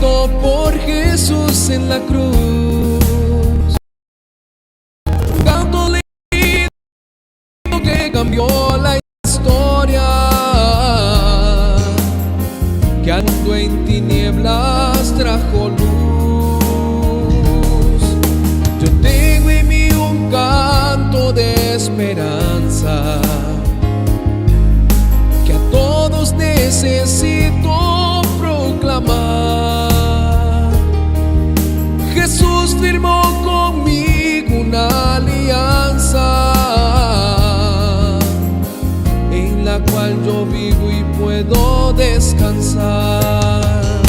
por Jesús en la cruz. Canto lindo que cambió la historia, que ando en tinieblas trajo luz. Yo tengo en mí un canto de esperanza, que a todos necesito proclamar. Jesús firmó conmigo una alianza, en la cual yo vivo y puedo descansar.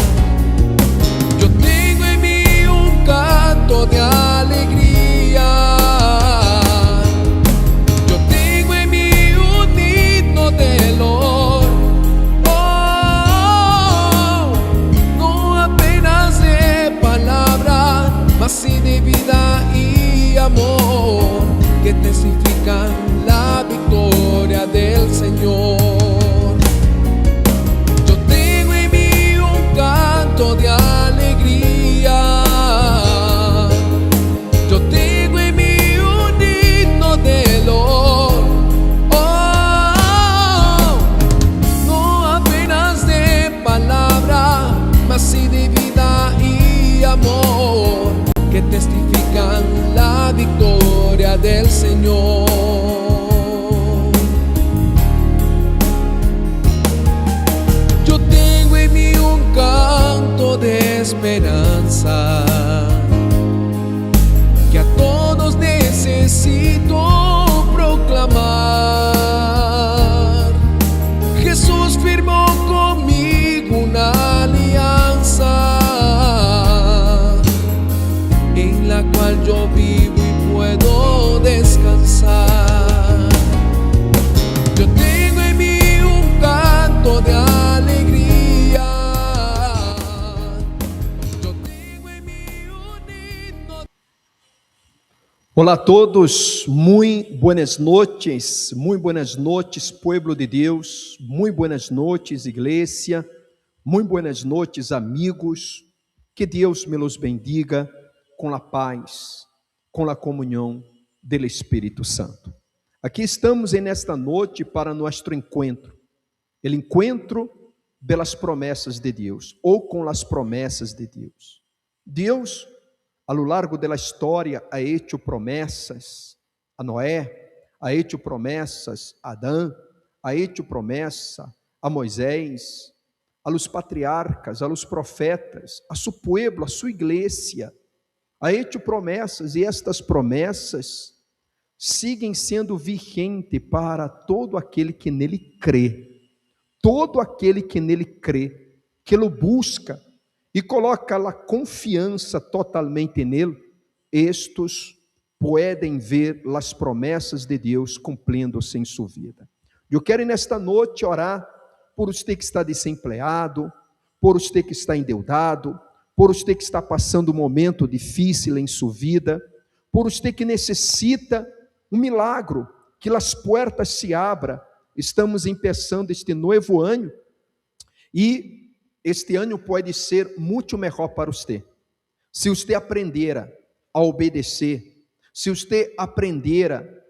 Yo tengo en mí un canto de alegría, yo tengo en mí un himno de dolor. No apenas de palabra, mas sí de vida y amor, que testifican la victoria del Señor. Yo tengo en mí un canto de alegría, yo tengo en mí un himno de dolor. No apenas de palabra, mas sí de vida y amor, que testifican la victoria del Señor. Yo tengo en mí un canto de esperanza, que a todos necesito proclamar. Jesús firmó conmigo una alianza, en la cual yo vivo y puedo descansar. Yo tengo en mí un canto de alegría, yo tengo en mí un himno. Olá a todos, muito buenas noches, pueblo de Deus, muito buenas noches, igreja, muito buenas noches, amigos. Que Deus me los bendiga com a paz, com a comunhão do Espírito Santo. Aqui estamos nesta noite para nosso encontro, o encontro das promessas de Deus, ou com as promessas de Deus. Deus, a lo largo da história, ha hecho promessas a Noé, ha hecho promessas a Adão, ha hecho promessa a Moisés, a los patriarcas, a los profetas, a su pueblo, a sua igreja. Ha hecho promessas, e estas promessas seguem sendo vigentes para todo aquele que nele crê. Todo aquele que nele crê, que lo busca e coloca a confiança totalmente nele, estes podem ver as promessas de Deus cumprindo-se em sua vida. Eu quero nesta noite orar por você que está desempregado, por você que está endeudado, por você que está passando um momento difícil em sua vida, por você que necessita um milagre, que as portas se abram. Estamos começando este novo ano, e este ano pode ser muito melhor para você, se você aprender a obedecer, se você aprender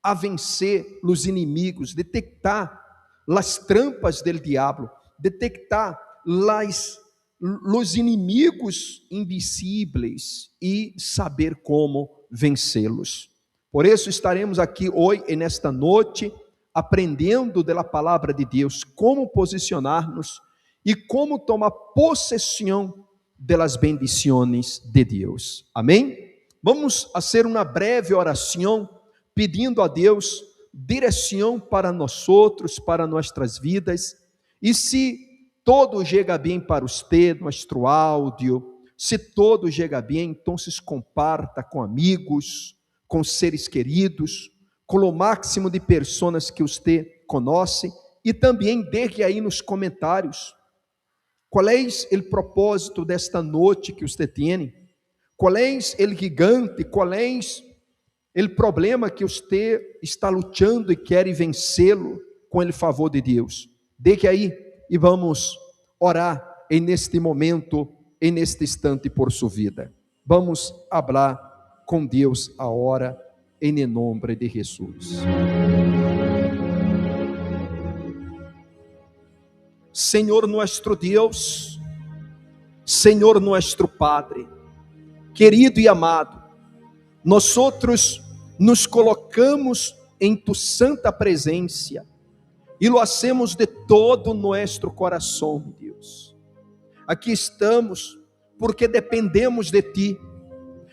a vencer os inimigos, detectar as trampas do diabo, detectar os inimigos invisíveis e saber como vencê-los. Por isso estaremos aqui hoje, nesta noite, aprendendo da palavra de Deus, como posicionar-nos e como tomar possessão das bendições de Deus. Amém? Vamos fazer uma breve oração, pedindo a Deus direção para nós outros, para nossas vidas. E se todo chega bem para você, nosso áudio, se todo chega bem, então comparta com amigos, com seres queridos, com o máximo de pessoas que você conhece, e também deixe aí nos comentários qual é o propósito desta noite que você tem, qual é o gigante, qual é o problema que você está lutando e quer vencê-lo com o favor de Deus. Deixe aí e vamos orar neste momento en este instante por sua vida. Vamos falar com Deus agora, em nome de Jesus. Senhor nuestro Deus, Senhor nuestro Padre, querido e amado, nós nos colocamos em tu santa presença e lo hacemos de todo nosso coração, Deus. Aqui estamos porque dependemos de ti.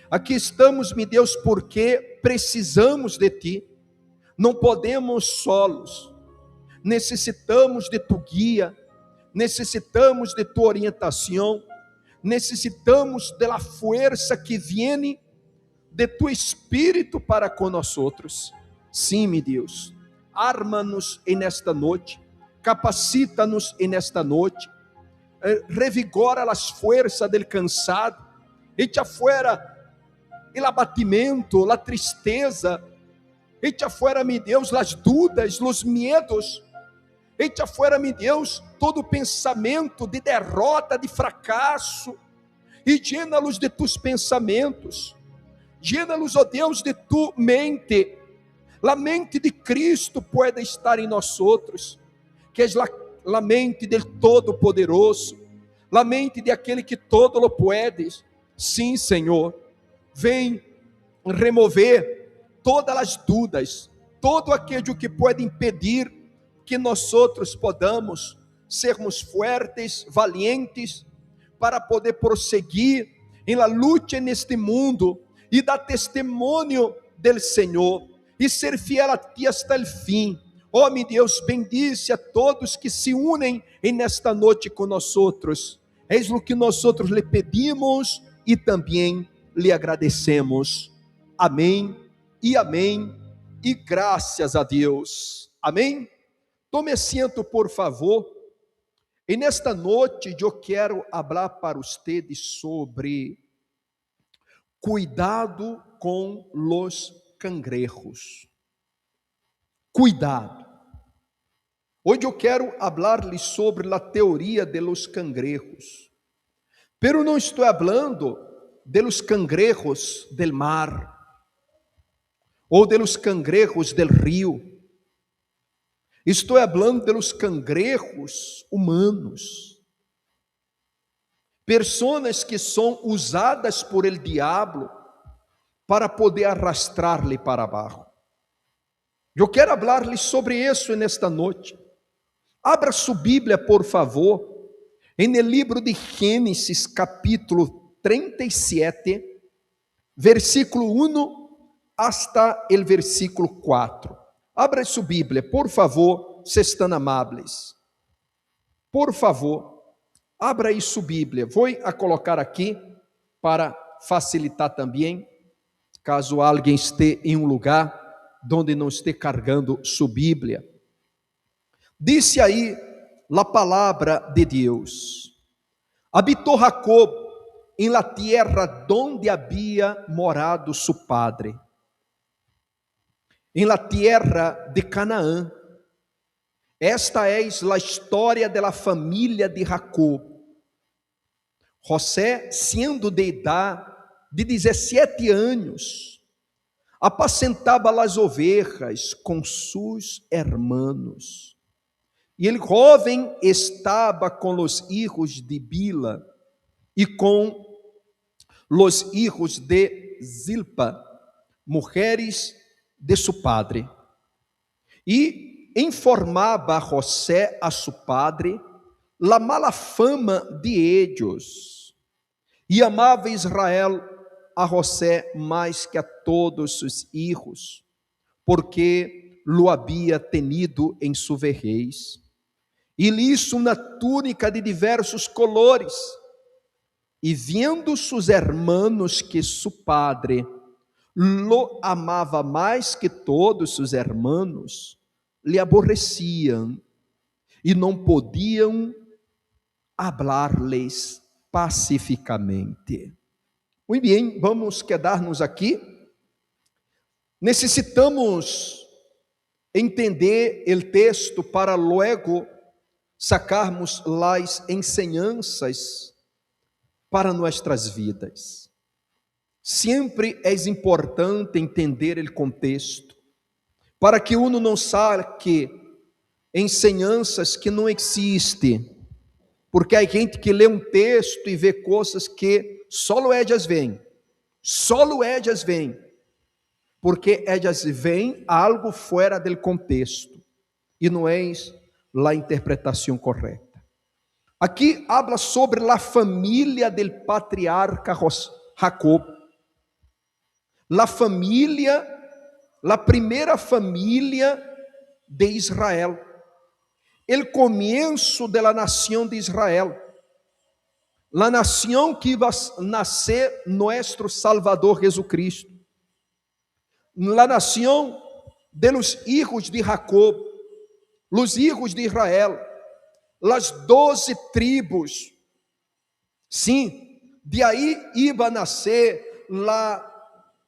Aqui estamos, meu Deus, porque precisamos de ti. Não podemos solos. Necessitamos de tu guia, necessitamos de tua orientação, necessitamos da força que vem de tu Espírito para com nós outros. Sim, meu Deus, arma-nos nesta noite, capacita-nos nesta noite, revigora as forças del cansado, echa fora o abatimento, a tristeza, echa fora, meu Deus, as dúvidas, os medos, echa fora, meu Deus, todo pensamento de derrota, de fracasso, e llena-los de tus pensamentos, llena-los, ó Deus, de tu mente. A mente de Cristo pode estar em nós outros, que é a mente del Todo-Poderoso, a mente de aquele que todo lo pode. Sim, Senhor, vem remover todas as dúvidas, todo aquilo que pode impedir que nós outros podamos sermos fortes, valientes, para poder prosseguir em la luta neste mundo e dar testemunho del Senhor e ser fiel a ti hasta o fim. Oh, meu Deus, bendice a todos que se unem nesta noite com nós outros. Eis o que nós outros lhe pedimos e também lhe agradecemos. Amém e amém, e graças a Deus. Amém? Tome assento, por favor. E nesta noite eu quero falar para vocês sobre cuidado com los cangrejos. Cuidado. Hoje eu quero falar-lhes sobre a teoria de los cangrejos. Pero não estou falando de los cangrejos del mar ou de los cangrejos del rio. Estou falando de los cangrejos humanos. Pessoas que são usadas por el diabo para poder arrastrar-lhe para baixo. Eu quero falar-lhe sobre isso nesta noite. Abra sua Bíblia, por favor, em el livro de Gênesis, capítulo 37, versículo 1 hasta el versículo 4. Abra sua Bíblia, por favor, se estão amáveis. Por favor, abra aí sua Bíblia. Vou a colocar aqui para facilitar também, caso alguém esteja em um lugar onde não esteja carregando sua Bíblia. Disse aí a palavra de Deus: habitou Jacob em la tierra donde había morado su padre, em la tierra de Canaã. Esta é a história da família de Jacob. José, sendo de idade de 17 anos, apacentava as ovelhas com seus hermanos. E ele jovem estava com os hijos de Bila e com os hijos de Zilpa, mulheres de seu padre. E informava José a seu padre la mala fama de ellos. E amava Israel a José mais que a todos seus hijos, porque lo havia tenido em sua vejez. E lhe hizo uma túnica de diversos colores. E vendo seus hermanos que su padre lo amava mais que todos seus hermanos, lhe aborreciam e não podiam hablar-lhes pacificamente. Muito bem, vamos quedar-nos aqui. Necessitamos entender o texto para logo sacarmos as enseñanças para nossas vidas. Sempre é importante entender o contexto, para que uno não saque ensinanças que não existem, porque há gente que lê um texto e vê coisas que só elas veem, porque elas veem algo fora do contexto, e não é a interpretação correta. Aqui habla sobre a família del patriarca Jacob, a primeira família de Israel, o começo da nação de Israel, a nação que iba a nascer nosso Salvador Jesucristo, a nação de los hijos de Jacob, los hijos de Israel, las 12 tribos. Sim, de aí iba a nascer a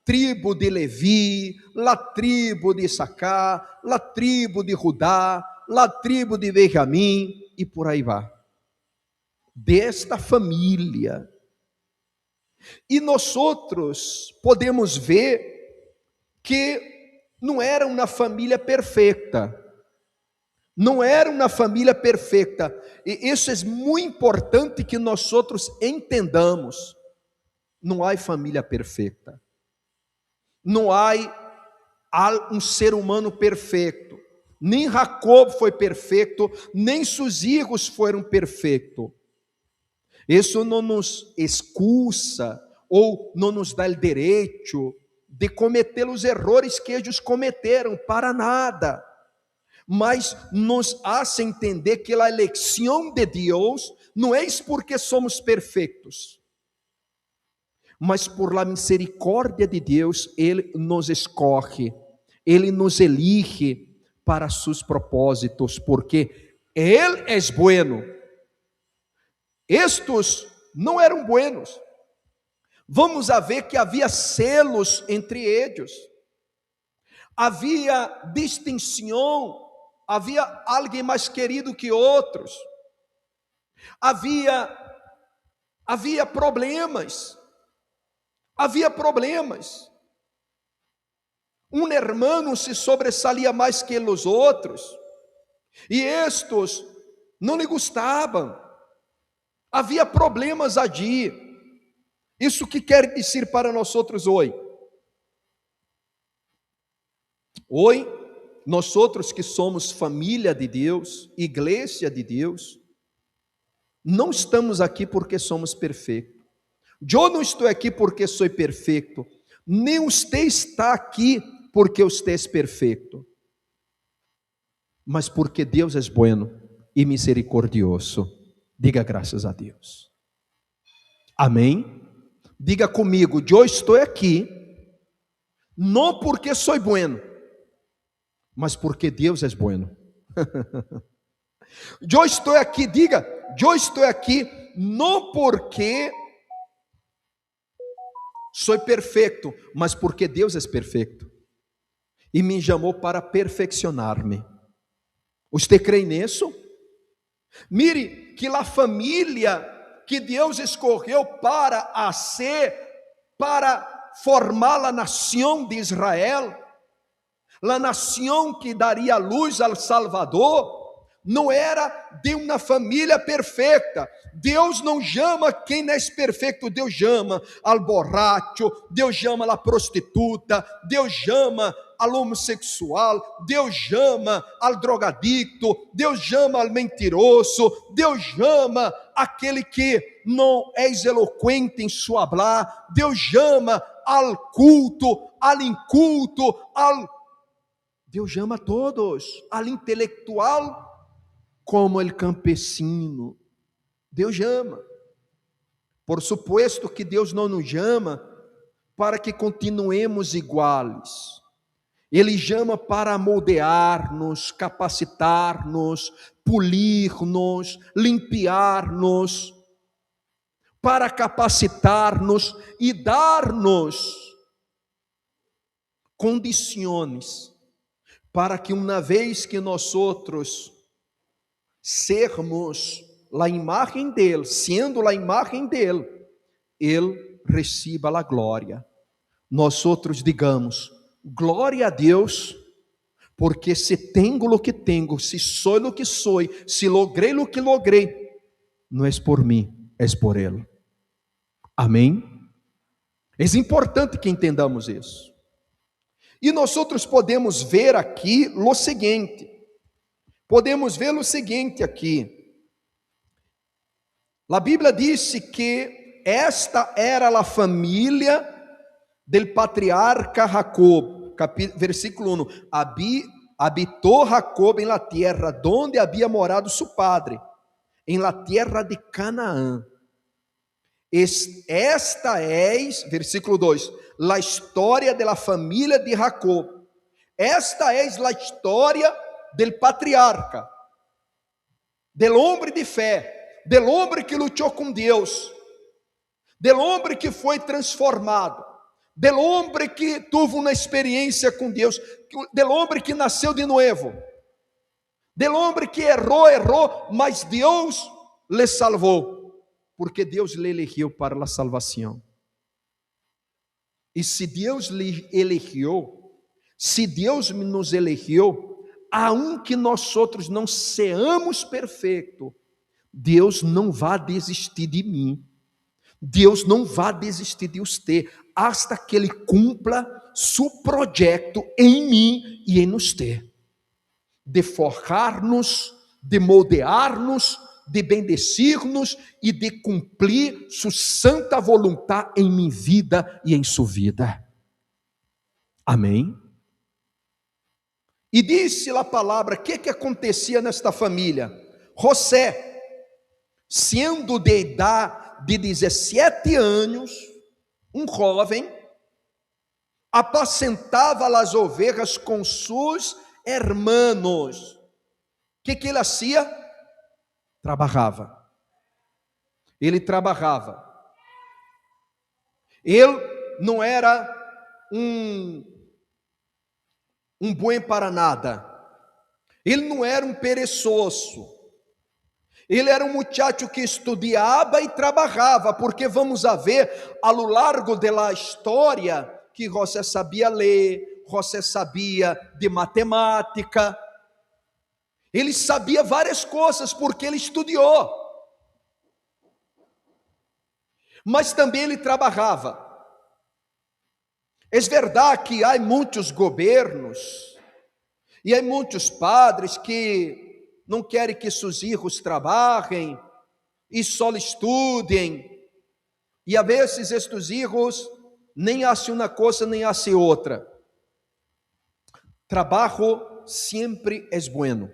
tribo de Levi, a tribo de Issacar, a tribo de Judá, a tribo de Benjamim, e por aí vai. Desta família. E nós podemos ver que não era uma família perfeita. Não era uma família perfeita. E isso é muito importante que nós entendamos. Não há família perfeita. Não há um ser humano perfeito. Nem Jacob foi perfeito, nem seus filhos foram perfeitos. Isso não nos excusa ou não nos dá o direito de cometer os erros que eles cometeram, para nada. Mas nos hace entender que a eleição de Deus não é porque somos perfeitos, mas por la misericórdia de Deus, Ele nos escolhe, Ele nos elige para seus propósitos, porque Ele é bueno. Estes não eram buenos. Vamos a ver que havia celos entre eles, havia distinção, havia alguém mais querido que outros, havia problemas, um irmão se sobressalia mais que os outros, e estes não lhe gostavam, havia problemas ali. Isso que quer dizer para nós hoje? Hoje, nós que somos família de Deus, igreja de Deus, não estamos aqui porque somos perfeitos. Eu não estou aqui porque sou perfeito, nem você está aqui porque você é perfeito, mas porque Deus é bueno e misericordioso. Diga graças a Deus. Amém? Diga comigo, eu estou aqui, não porque sou bueno, mas porque Deus é bueno. Eu estou aqui, diga, eu estou aqui, não porque sou perfeito, mas porque Deus é perfeito, e me chamou para perfeccionar-me. Você crê nisso? Mire que a família que Deus escolheu para formar a nação de Israel, a nação que daria luz ao Salvador, não era de uma família perfeita. Deus não chama quem não é perfeito, Deus chama ao borracho, Deus chama a prostituta, Deus chama ao homossexual, Deus chama ao drogadicto, Deus chama ao mentiroso, Deus chama aquele que não é eloquente em sua falar, Deus chama ao culto, ao inculto, Deus chama a todos, ao intelectual como o campesino. Deus chama. Por supuesto que Deus não nos chama para que continuemos iguais. Ele chama para moldear-nos, capacitar-nos, polir-nos, limpiar-nos, para capacitar-nos e dar-nos condições para que uma vez que nós sermos a imagem dele, sendo a imagem dele, Ele receba a glória. Nós outros digamos, glória a Deus, porque se tenho o que tenho, se sou o que sou, se logrei o que logrei, não é por mim, é por Ele. Amém? É importante que entendamos isso. E nós outros podemos ver aqui o seguinte, aqui. A Bíblia disse que esta era a família del patriarca Jacob, versículo 1, habitou Jacob em la tierra donde había morado su padre, em la tierra de Canaã. Esta es, versículo 2, la história de la família de Jacob. Esta es la história del patriarca, del hombre de fé, del hombre que lutou com Deus, del hombre que foi transformado, del hombre que tuvo uma experiência com Deus, del hombre que nasceu de novo, del hombre que errou, mas Deus le salvou, porque Deus lhe elegeu para a salvação. E se Deus lhe elegeu, se Deus nos elegeu, aunque nós outros não seamos perfeitos, Deus não vai desistir de mim. Deus não vai desistir de você, hasta que Ele cumpra seu projeto em mim e em você, de forjar-nos, de moldear-nos, de bendecir-nos e de cumprir sua santa vontade em minha vida e em sua vida. Amém? E disse a palavra, o que acontecia nesta família? José, sendo de idade de 17 anos, um jovem, apacentava as ovelhas com seus hermanos. O que ele fazia? Trabalhava. Ele trabalhava. Ele não era um bom para nada. Ele não era um perezoso. Ele era um muchacho que estudava e trabalhava, porque vamos a ver, a lo largo da história, que José sabia ler, José sabia de matemática, ele sabia várias coisas, porque ele estudou, mas também ele trabalhava. É verdade que há muitos governos, e há muitos padres que não querem que seus filhos trabalhem e só estudem. E a vezes estes filhos nem fazem uma coisa nem fazem outra. Trabalho sempre é bueno.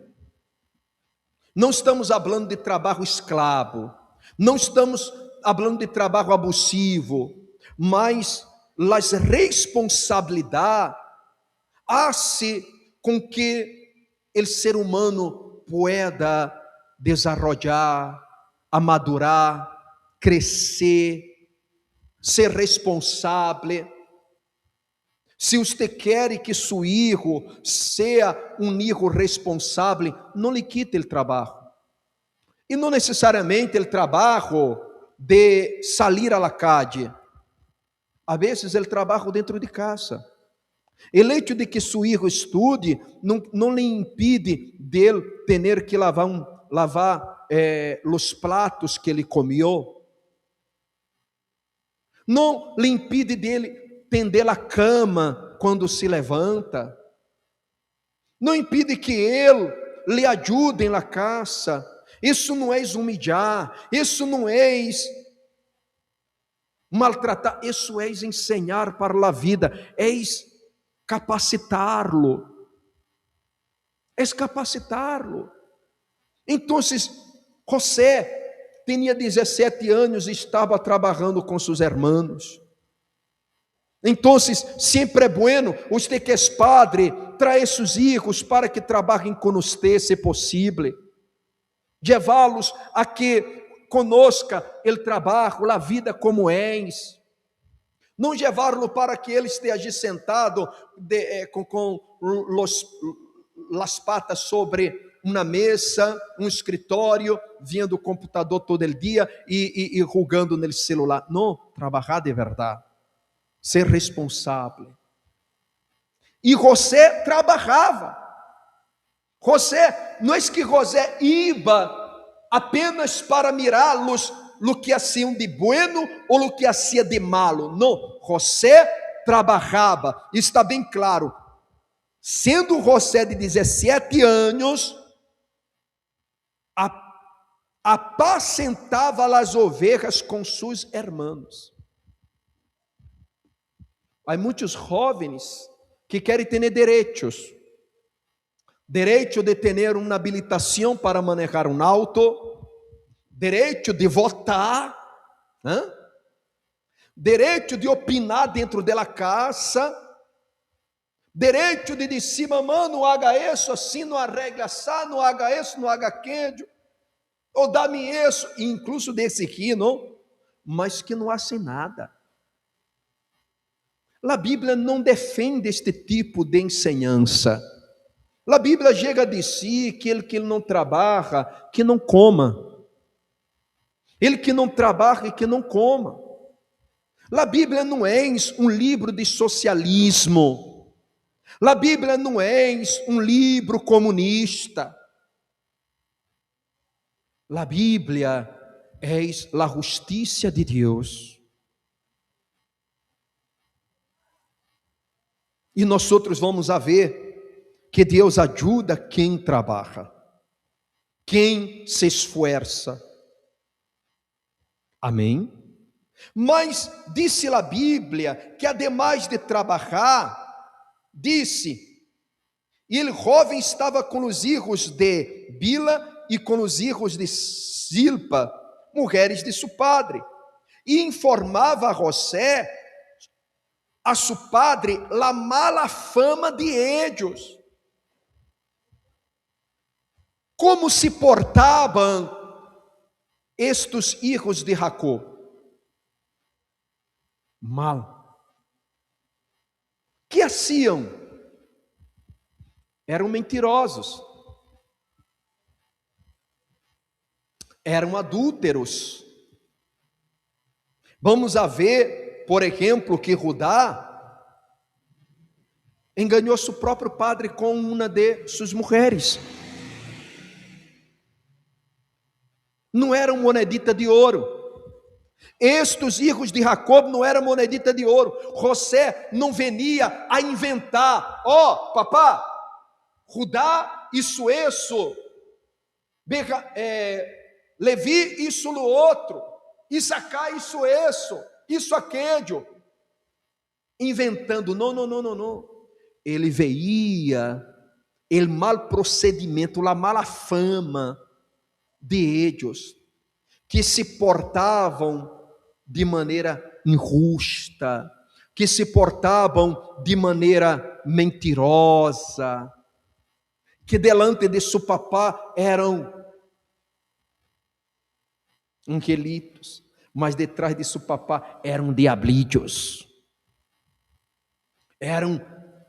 Não estamos falando de trabalho escravo, não estamos falando de trabalho abusivo, mas as responsabilidades fazem com que o ser humano pueda desarrollar, amadurar, crescer, ser responsável. Se você quer que seu filho seja um filho responsável, não lhe quite o trabalho. E não necessariamente o trabalho de sair à la calle. A vezes o trabalho dentro de casa. O hecho de que seu filho estude não lhe impede de ele ter que lavar os pratos que ele comeu. Não lhe impede de ele tender a cama quando se levanta. Não impede que ele lhe ajude na casa. Isso não é humilhar, isso não é maltratar, isso é ensinar para a vida, é capacitá-lo. É capacitá-lo. Então, José tinha 17 anos e estava trabalhando com seus irmãos. Então, sempre é bueno, você que é padre, trazer seus filhos para que trabalhem com você, se possível. Levá-los a que conosca o trabalho, a vida como és. Não levá-lo para que ele esteja sentado com as patas sobre uma mesa, um escritório, vendo o computador todo o dia e jogando no celular. Não, trabalhar de verdade, ser responsável. E José trabalhava. José, não é que José iba apenas para mirá-los lo que haciam de bueno ou lo que hacia de malo. Não, José trabalhava. Está bem claro. Sendo José de 17 anos, apacentava as ovelhas com seus irmãos. Há muitos jovens que querem ter direitos. Direito de ter uma habilitação para manejar um auto, direito de votar, direito de opinar dentro da casa, direito de dizer, mamãe, não haga isso, assim, não arregle assim, não haga isso, não haga aquilo, ou dá-me isso, incluso desse aqui, não? Mas que não fazem nada. A Bíblia não defende este tipo de ensinança. A Bíblia chega a dizer que ele não trabalha, que não coma. Ele que não trabalha, que não coma. A Bíblia não é um livro de socialismo. A Bíblia não é um livro comunista. A Bíblia é a justiça de Deus. E nós outros vamos a ver que Deus ajuda quem trabalha, quem se esforça. Amém? Mas disse a Bíblia que ademais de trabalhar, disse, e o jovem estava com os filhos de Bila e com os filhos de Silpa, mulheres de seu padre, e informava a José, a seu padre, a mala fama de ellos. Como se portavam estes filhos de Jacó? Mal. Que haciam? Eram mentirosos. Eram adúlteros. Vamos a ver, por exemplo, que Judá enganou seu próprio padre com uma de suas mulheres. Não eram monedita de ouro. Estes filhos de Jacob não eram monedita de ouro. José não venia a inventar. Papá, Judá, isso. Levi, isso no outro. Issacar, isso aquele. Inventando. Não. Ele veia o mal procedimento, a mala fama de ellos, que se portavam de maneira injusta, que se portavam de maneira mentirosa, que delante de seu papá eram angelitos, mas detrás de seu papá eram diablillos, eram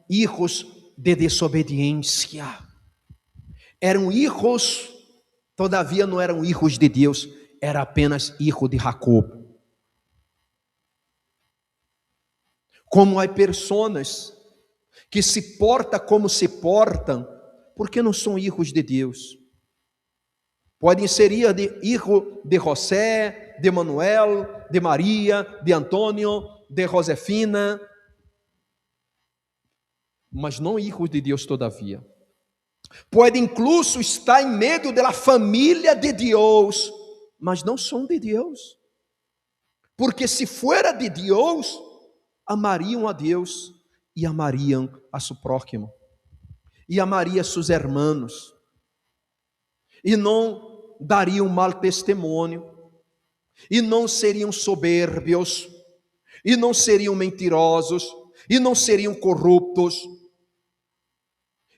hijos de desobediência, eram hijos. Todavia não eram hijos de Deus, era apenas hijo de Jacob. Como há pessoas que se portam como se portam, porque não são hijos de Deus. Podem ser hijo de José, de Manuel, de Maria, de Antônio, de Josefina, mas não hijos de Deus todavia. Pode incluso estar em meio da família de Deus, mas não são de Deus. Porque se fuera de Deus, amariam a Deus e amariam a seu próximo, e amariam a seus irmãos, e não dariam mal testemunho, e não seriam soberbios, e não seriam mentirosos, e não seriam corruptos,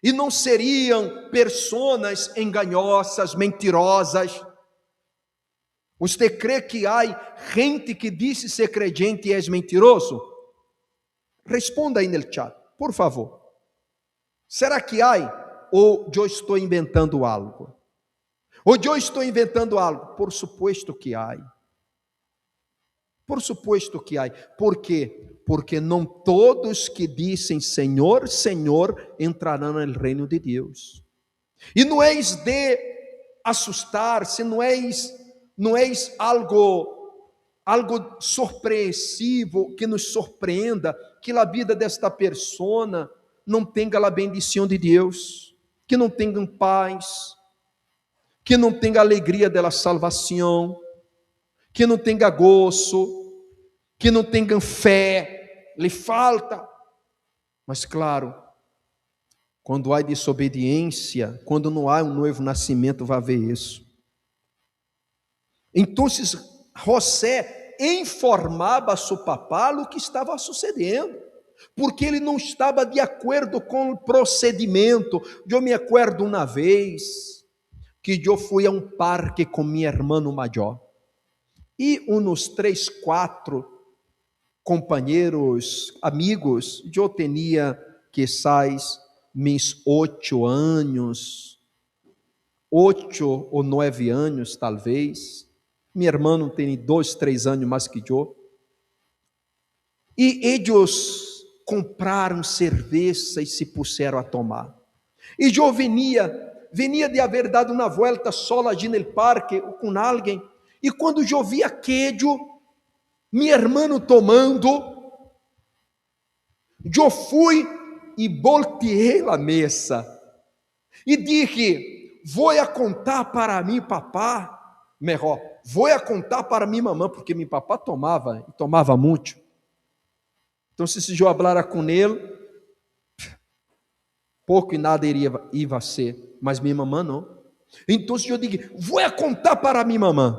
e não seriam pessoas enganosas, mentirosas. Você crê que há gente que diz ser crente e é mentiroso? Responda aí no chat, por favor. Será que há ou eu estou inventando algo? Ou eu estou inventando algo? Por supuesto que há. Por supuesto que há. Por quê? Porque não todos que dizem Senhor, Senhor, entrarão no reino de Deus. E não é de assustar-se, não é algo surpreensivo que nos surpreenda que a vida desta pessoa não tenha a bendição de Deus, que não tenha paz, que não tenha alegria da salvação, que não tenha gozo, que não tenha fé, lhe falta. Mas claro, quando há desobediência, quando não há um novo nascimento, vai haver isso. Então, José informava a seu papá o que estava sucedendo, porque ele não estava de acordo com o procedimento. Eu me acordo uma vez que eu fui a um parque com meu irmão maior, e uns 3, 4 companheiros, amigos, eu tinha quizás meus 8 anos, 8 ou 9 anos talvez. Meu irmão tem 2, 3 anos mais que eu. E eles compraram cerveja e se puseram a tomar. E eu venia de haver dado uma volta sola ali no parque com alguém. E quando eu vi aquele, meu irmão tomando, eu fui e volteei a mesa e disse: vou a contar para mim papá, melhor, vou a contar para minha mamãe, porque meu papá tomava muito. Então, se eu falara com ele, pouco e nada ia ser, mas minha mamãe não. Então, eu digo: vou a contar para minha mamãe.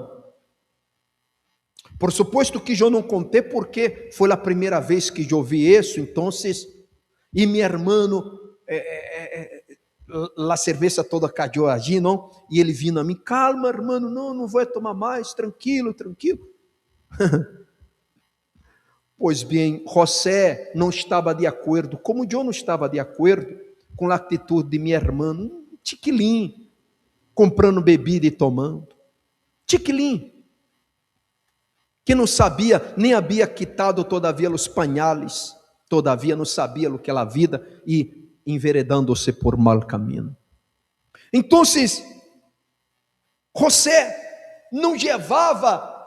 Por suposto que eu não contei, porque foi a primeira vez que eu vi isso. Então, e meu irmão, a cerveja toda caiu ali, não? E ele vindo a mim: calma, irmão, não vou tomar mais, tranquilo. Pois bem, José não estava de acordo, como eu não estava de acordo com a atitude de minha irmã, um tiquilim, comprando bebida e tomando, tiquilim, que não sabia, nem havia quitado todavia os panhales, todavia não sabia o que era a vida, e enveredando-se por mal caminho. Então, José não levava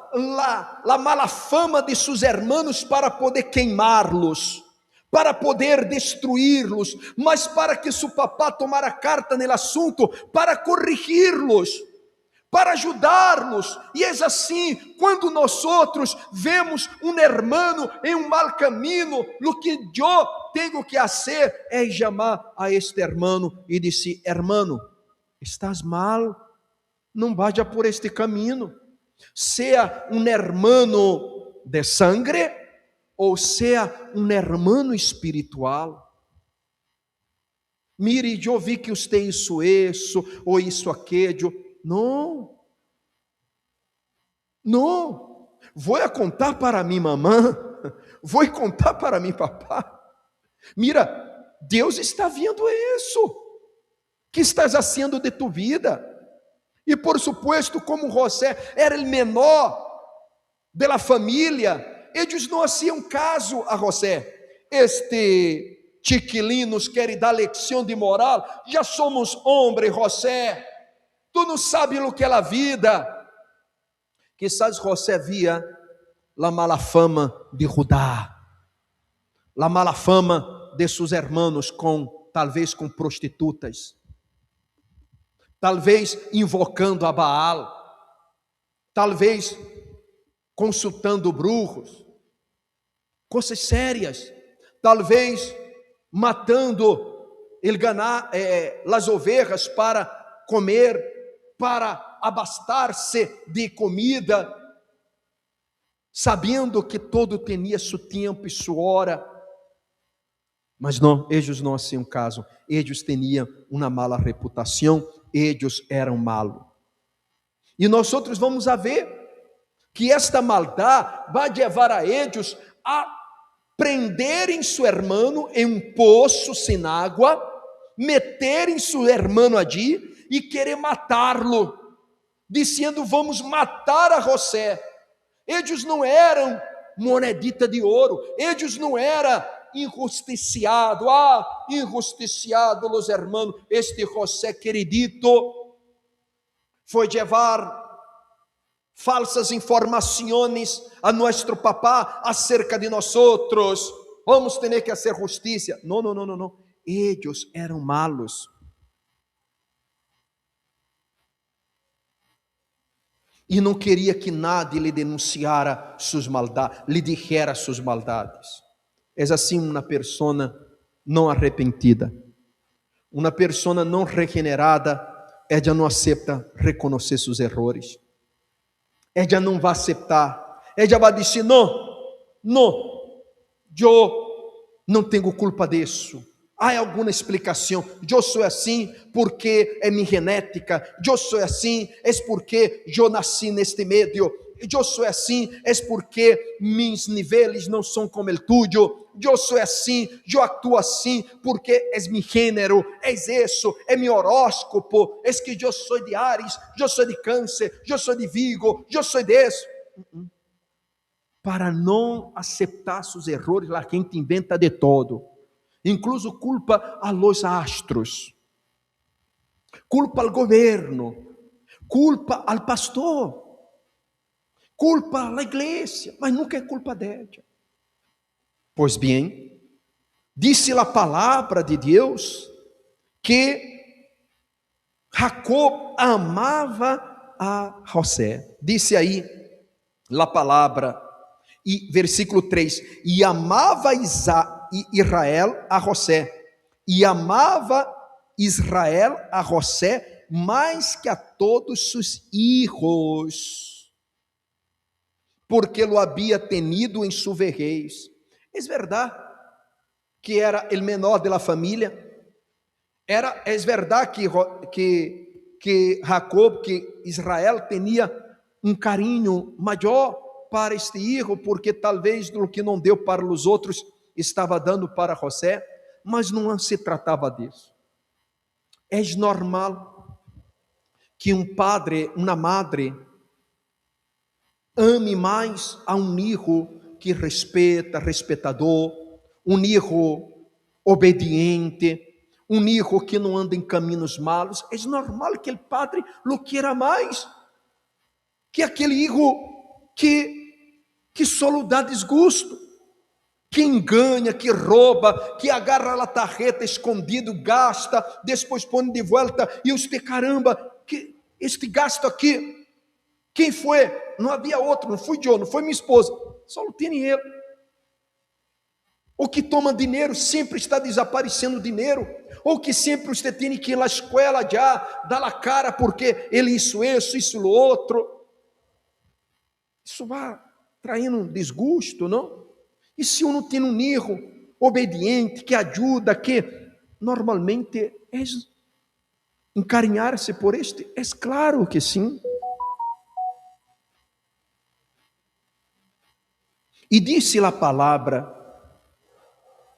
a mala fama de seus irmãos para poder queimá-los, para poder destruí-los, mas para que seu papá tomara carta no assunto, para corrigi-los, para ajudar-los. E é assim, quando nós outros vemos um irmão em um mal caminho, o que eu tenho que fazer é chamar a este irmão e dizer: irmão, estás mal, não vá por este caminho. Seja um irmão de sangue ou seja um irmão espiritual. Mire, eu vi que você isso ou isso aquilo. Não, vou contar para minha mamãe, vou contar para meu papá. Mira, Deus está vendo isso que estás fazendo de tu vida. E por suposto, como José era o menor da família, eles não faziam caso a José. Este chiquilino nos quer dar lição de moral. Já somos homens, José. Tu não sabes o que é a vida. Quizás José via a mala fama de Judá, a mala fama de seus irmãos talvez com prostitutas, talvez invocando a Baal, talvez consultando brujos, coisas sérias, talvez matando as ovelhas para comer, para abastar-se de comida, sabendo que todo tinha seu tempo e sua hora. Mas não, eles não faziam caso, eles tinham uma mala reputação, eles eram malos. E nós outros vamos a ver que esta maldade vai levar a eles a prenderem seu irmão em um poço sem água, meterem seu irmão allí e querer matá-lo, dizendo: vamos matar a José. Eles não eram monedita de ouro, eles não eram injusticiados. Injusticiado los hermanos, este José queridito foi levar falsas informações a nosso papá acerca de nós outros. Vamos ter que fazer justiça. Não. Eles eram malos. E não queria que nadie lhe denunciara suas maldades, lhe dijera suas maldades. É assim uma pessoa não arrependida, uma pessoa não regenerada. Ela não aceita reconhecer seus erros. Ela não vai aceitar. Ela vai dizer: não, eu não tenho culpa disso. Há alguma explicação? Eu sou assim porque é minha genética. Eu sou assim é porque eu nasci neste meio. Eu sou assim é porque meus níveis não são como o tuyo. Eu sou assim, eu actuo assim porque é meu gênero, é isso, é meu horóscopo, é que eu sou de Ares, eu sou de Câncer, eu sou de Virgo, eu sou disso. Para não aceitar seus erros, a gente inventa de todo, incluso culpa a los astros, culpa ao governo, culpa ao pastor, culpa à igreja, mas nunca é culpa dela. Pois bem, disse a palavra de Deus que Jacob amava a José. Disse aí a palavra, e versículo 3: e amava Israel a José, e amava Israel a José mais que a todos seus filhos, porque lo havia tenido em sua vejez. É verdade que era o menor da família. É verdade que Jacob, que Israel tinha um carinho maior para este filho, porque talvez do que não deu para os outros estava dando para José, mas não se tratava disso. É normal que um padre, uma madre, ame mais a um filho que respeitador, um filho obediente, um filho que não anda em caminhos malos. É normal que o padre lo queira mais que aquele filho que só dá desgosto, que engana, que rouba, que agarra a tarjeta escondido, gasta, depois põe de volta, e você, caramba, que este gasto aqui, quem foi? Não havia outro, não fui eu, não foi minha esposa, só tem ele. Ou que toma dinheiro, sempre está desaparecendo dinheiro, ou que sempre você tem que ir na escola já, dar a cara porque ele isso outro. Isso vai traindo um desgosto, não? E se um não tem um filho obediente, que ajuda, que normalmente é encarinhar-se por este? É claro que sim. E disse a palavra,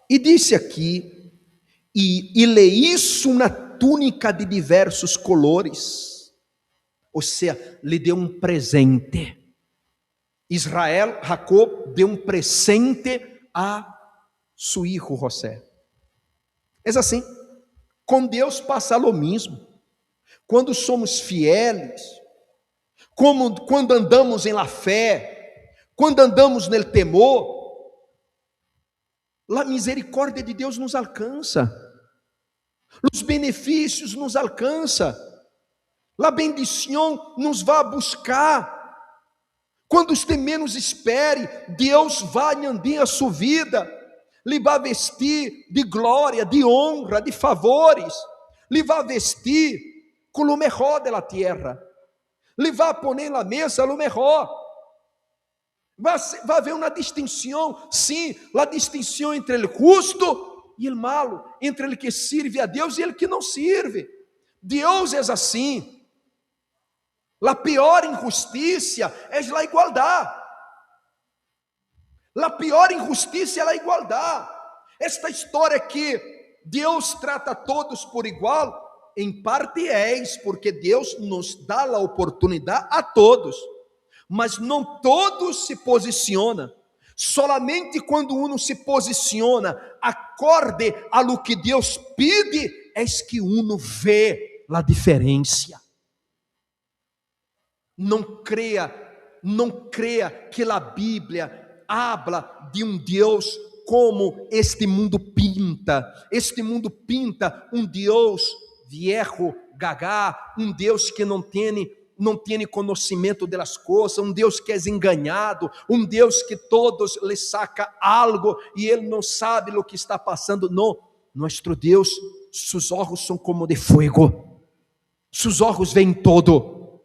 e disse aqui, e lhe hizo uma túnica de diversos colores, ou seja, lhe deu um presente. Israel, Jacob, deu um presente a seu filho José. É assim, com Deus passa o mesmo. Quando somos fieles, quando andamos em la fé, quando andamos no temor, a misericórdia de Deus nos alcança, os benefícios nos alcança, a bendição nos vai buscar. Quando você menos espere, Deus vai añadir a sua vida, lhe vai vestir de glória, de honra, de favores, lhe vai vestir com o melhor da terra, lhe vai pôr na mesa o melhor. Vai haver uma distinção, sim, a distinção entre o justo e o malo, entre ele que sirve a Deus e ele que não sirve. Deus é assim. A pior injustiça é a igualdade. A pior injustiça é a igualdade. Esta história que Deus trata a todos por igual? Em parte é, porque Deus nos dá a oportunidade a todos, mas não todos se posicionam. Solamente quando uno se posiciona acorde a lo que Deus pede, é que uno vê a diferença. Não creia que a Bíblia habla de um Deus como este mundo pinta. Este mundo pinta um Deus viejo, gagá, um Deus que não tem conhecimento das coisas, um Deus que é enganado, um Deus que todos lhe saca algo e ele não sabe o que está passando. Não, nosso Deus, seus olhos são como de fogo, seus olhos veem todo.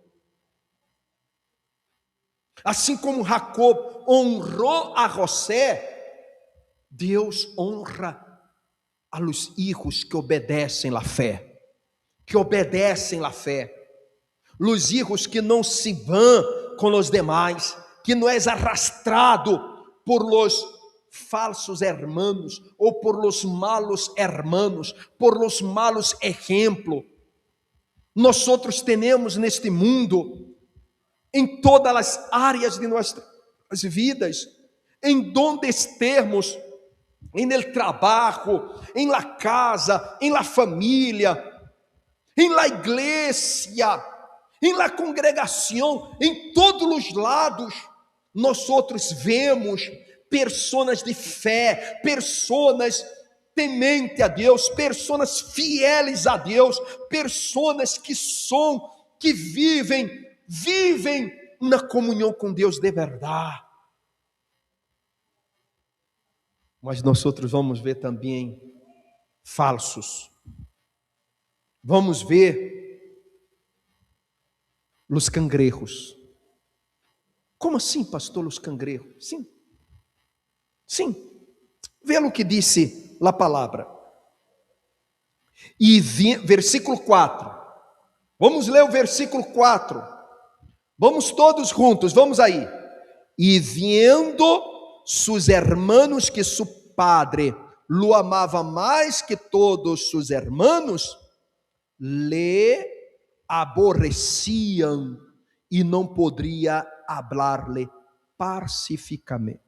Assim como Jacob honrou a José, Deus honra a los hijos que obedecem a fé. Los hijos que não se vão com os demais, que não és arrastrado por los falsos hermanos, ou por los malos hermanos, por los malos ejemplos. Nós temos neste mundo, em todas as áreas de nossas vidas, em donde estemos, em el trabalho, em la casa, em la família, em la igreja, em la congregação, em todos os lados, nós vemos pessoas de fé, pessoas temente a Deus, pessoas fieles a Deus, pessoas que vivem na comunhão com Deus de verdade. Mas nós vamos ver também falsos. Vamos ver os cangrejos. Como assim, pastor, os cangrejos? Sim. Vê o que disse a palavra. E versículo 4. Vamos ler o versículo 4. Vamos todos juntos, vamos aí. E viendo sus hermanos que su padre lo amava mais que todos sus hermanos, le aborreciam e não poderia hablar-lhe pacificamente.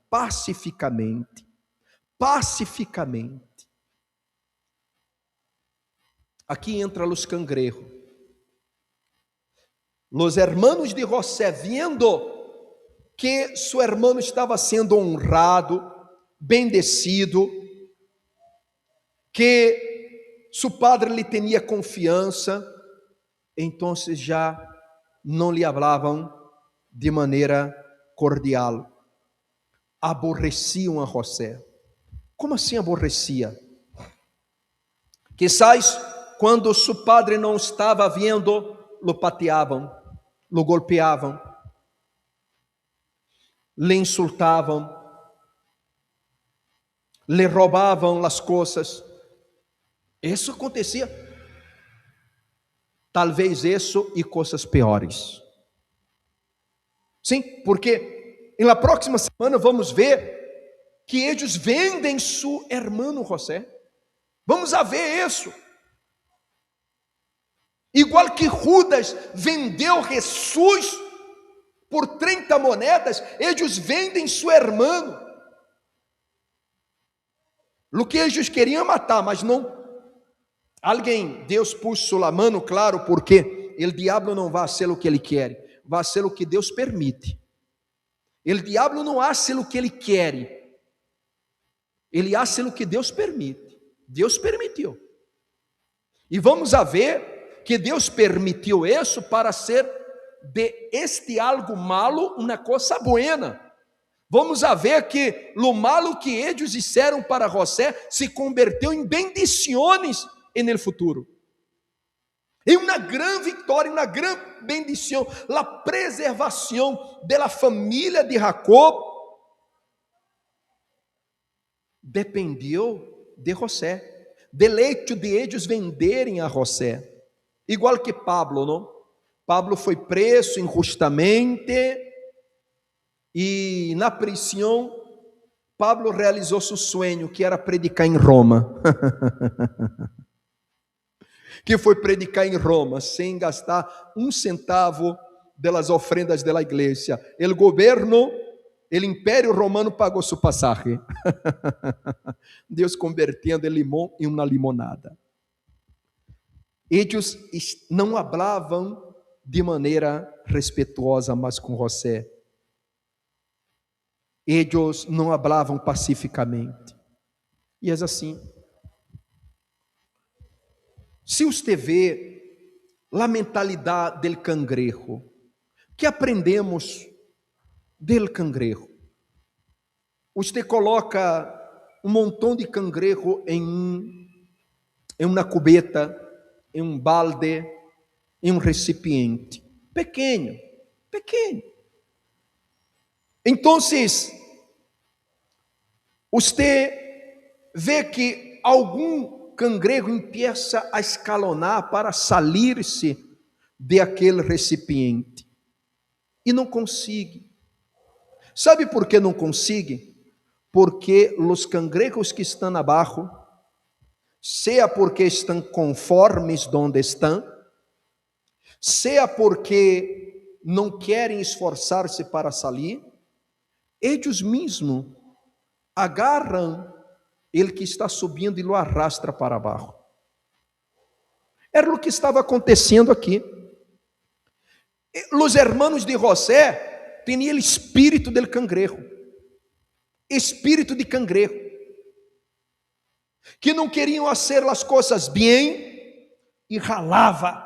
Aqui entra os cangrejos. Los hermanos de José, viendo que seu irmão estava sendo honrado, bendecido, que seu padre lhe tinha confiança, então já não lhe falavam de maneira cordial, aborreciam a José. Como assim aborrecia? Quizás quando seu padre não estava vendo, lo pateavam, lo golpeavam, lhe insultavam, lhe roubavam as coisas. Isso acontecia. Talvez isso e coisas piores. Sim, porque na próxima semana vamos ver que eles vendem seu irmão José. Vamos a ver isso. Igual que Judas vendeu Jesus por 30 moedas, eles vendem seu irmão. O que eles queriam matar, mas não. Deus pôs sua mão, claro, porque o diabo não vai fazer o que ele quer, vai fazer o que Deus permite. O diabo não faz o que ele quer, ele faz o que Deus permite. Deus permitiu. E vamos a ver que Deus permitiu isso para ser de este algo malo uma coisa buena. Vamos a ver que o malo que eles disseram para José se converteu em bendições no futuro. Em uma grande vitória, uma grande bendição, a preservação da família de Jacob dependeu de José, do hecho de eles venderem a José. Igual que Pablo, não? Pablo foi preso injustamente e na prisão Pablo realizou seu sonho, que era predicar em Roma. Que foi predicar em Roma, sem gastar um centavo das ofrendas da igreja. O governo, o Império Romano pagou sua passagem. Deus convertendo o limão em uma limonada. Eles não falavam de maneira respetuosa mais com José. Eles não falavam pacificamente. E é assim. Se você vê a mentalidade do cangrejo, que aprendemos do cangrejo? Você coloca montão de cangrejo em uma cubeta, em um balde, em um recipiente. Pequeno. Então, você vê que algum cangrejo empieza a escalonar para salir-se de aquele recipiente. E não consegue. Sabe por que não consegue? Porque os cangrejos que estão abaixo, seja porque estão conformes onde estão, seja porque não querem esforçar-se para sair, eles mesmos agarram ele que está subindo e o arrastra para baixo. Era o que estava acontecendo aqui. Os hermanos de José tinham o espírito del cangrejo, espírito de cangrejo, que não queriam fazer as coisas bem e ralava,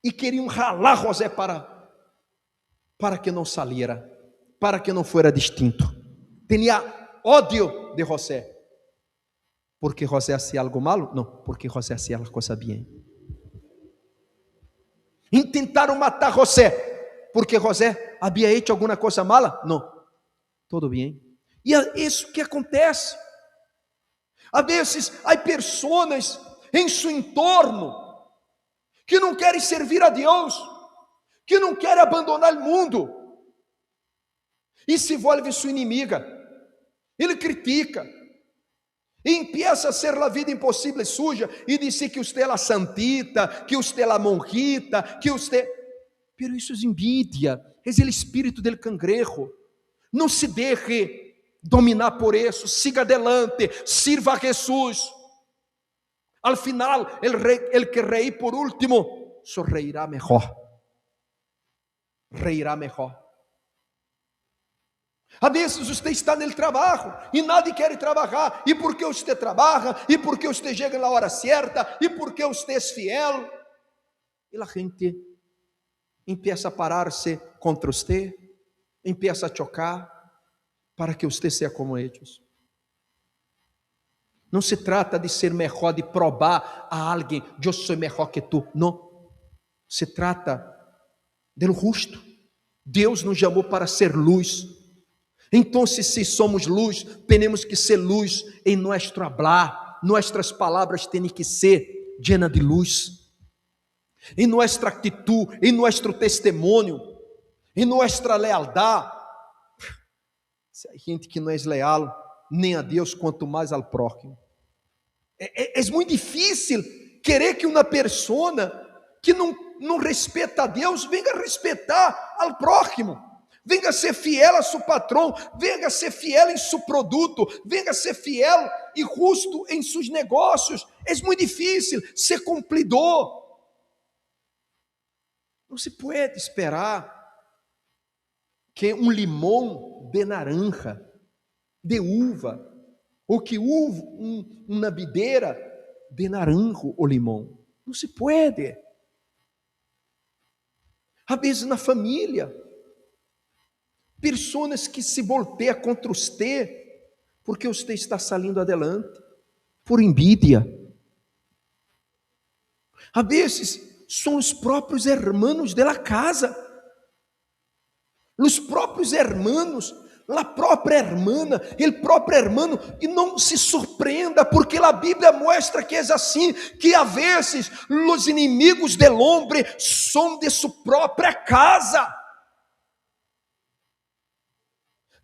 e queriam ralar José para que não saliera, para que não fuera distinto. Tinha ódio de José. Porque José hacía algo malo? Não, porque José hacía a coisa bem. Intentaram matar José, porque José havia hecho alguma coisa mala? Não, tudo bem. E é isso que acontece. Às vezes, há pessoas em seu entorno que não querem servir a Deus, que não querem abandonar o mundo, e se volve sua inimiga. Ele critica, e empieza a ser a vida impossível e suja, e dizer que você é a santita, que você é a monjita, que você... Pero isso é envidia, é o espírito del cangrejo. Não se deje dominar por isso, siga adelante, sirva a Jesus. Al final, el que reír por último, sonreirá mejor. Reirá mejor. Às vezes você está no trabalho e nadie quer trabalhar, e porque você trabalha, e porque você chega na hora certa, e porque você é fiel, e a gente empieza a parar-se contra você, empieza a chocar, para que você seja como eles. Não se trata de ser melhor, de provar a alguém, eu sou melhor que tu, não. Se trata do justo. Deus nos chamou para ser luz. Então, se somos luz, temos que ser luz em nosso hablar. Nossas palavras têm que ser llenas de luz. Em nossa atitude, em nosso testemunho, em nossa lealdade. Se há gente que não é leal nem a Deus, quanto mais ao próximo. É muito difícil querer que uma pessoa que não respeita a Deus venha respeitar ao próximo. Venga ser fiel a seu patrão, venga ser fiel em seu produto, venga ser fiel e justo em seus negócios. É muito difícil ser cumpridor. Não se pode esperar que limão de naranja, de uva, ou que uma videira de naranjo ou limão. Não se pode. Às vezes na família, pessoas que se volteiam contra você, porque você está saindo adelante, por envidia. Às vezes, são os próprios hermanos da casa, os próprios hermanos, a própria hermana, o próprio hermano, e não se surpreenda, porque a Bíblia mostra que é assim, que às vezes, os inimigos del homem são de sua própria casa.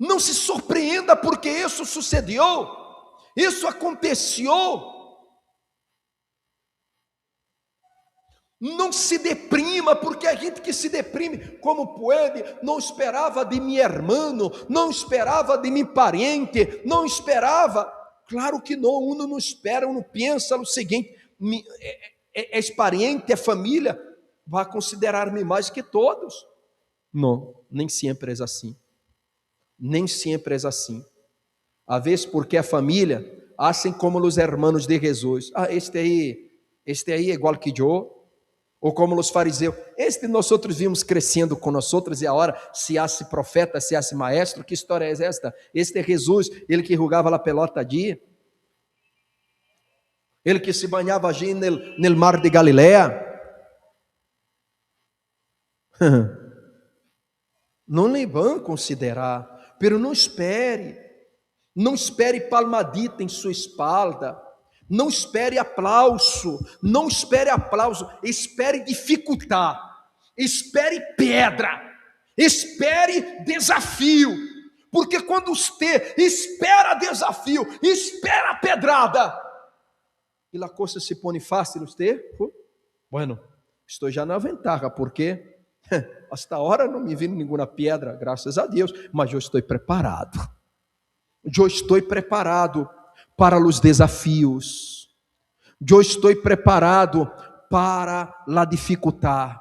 Não se surpreenda porque isso sucedeu, isso aconteceu. Não se deprima, porque a gente que se deprime, como pode, não esperava de meu irmão, não esperava de meu parente, não esperava. Claro que não, uno não espera, uno pensa no seguinte: é parente, é família, vai considerar-me mais que todos. Não, nem sempre é assim. Nem sempre é assim. Às vezes, porque a família, assim como os hermanos de Jesus, este aí é igual que eu. Ou como os fariseus, nós outros vimos crescendo com nós outros, e agora se hace profeta, se hace maestro, que história é esta? Este é Jesus, ele que jogava a pelota allí, ele que se banhava allí no mar de Galileia. Não lhe vão considerar, pero não espere palmadita em sua espalda. Não espere aplauso, espere dificultar, espere pedra, espere desafio, porque quando você espera desafio, espera pedrada, e a coisa se põe fácil, bueno, estou já na ventaja, porque hasta agora não me viu nenhuma pedra, graças a Deus, mas eu estou preparado, para os desafios. Eu estou preparado para a dificuldade.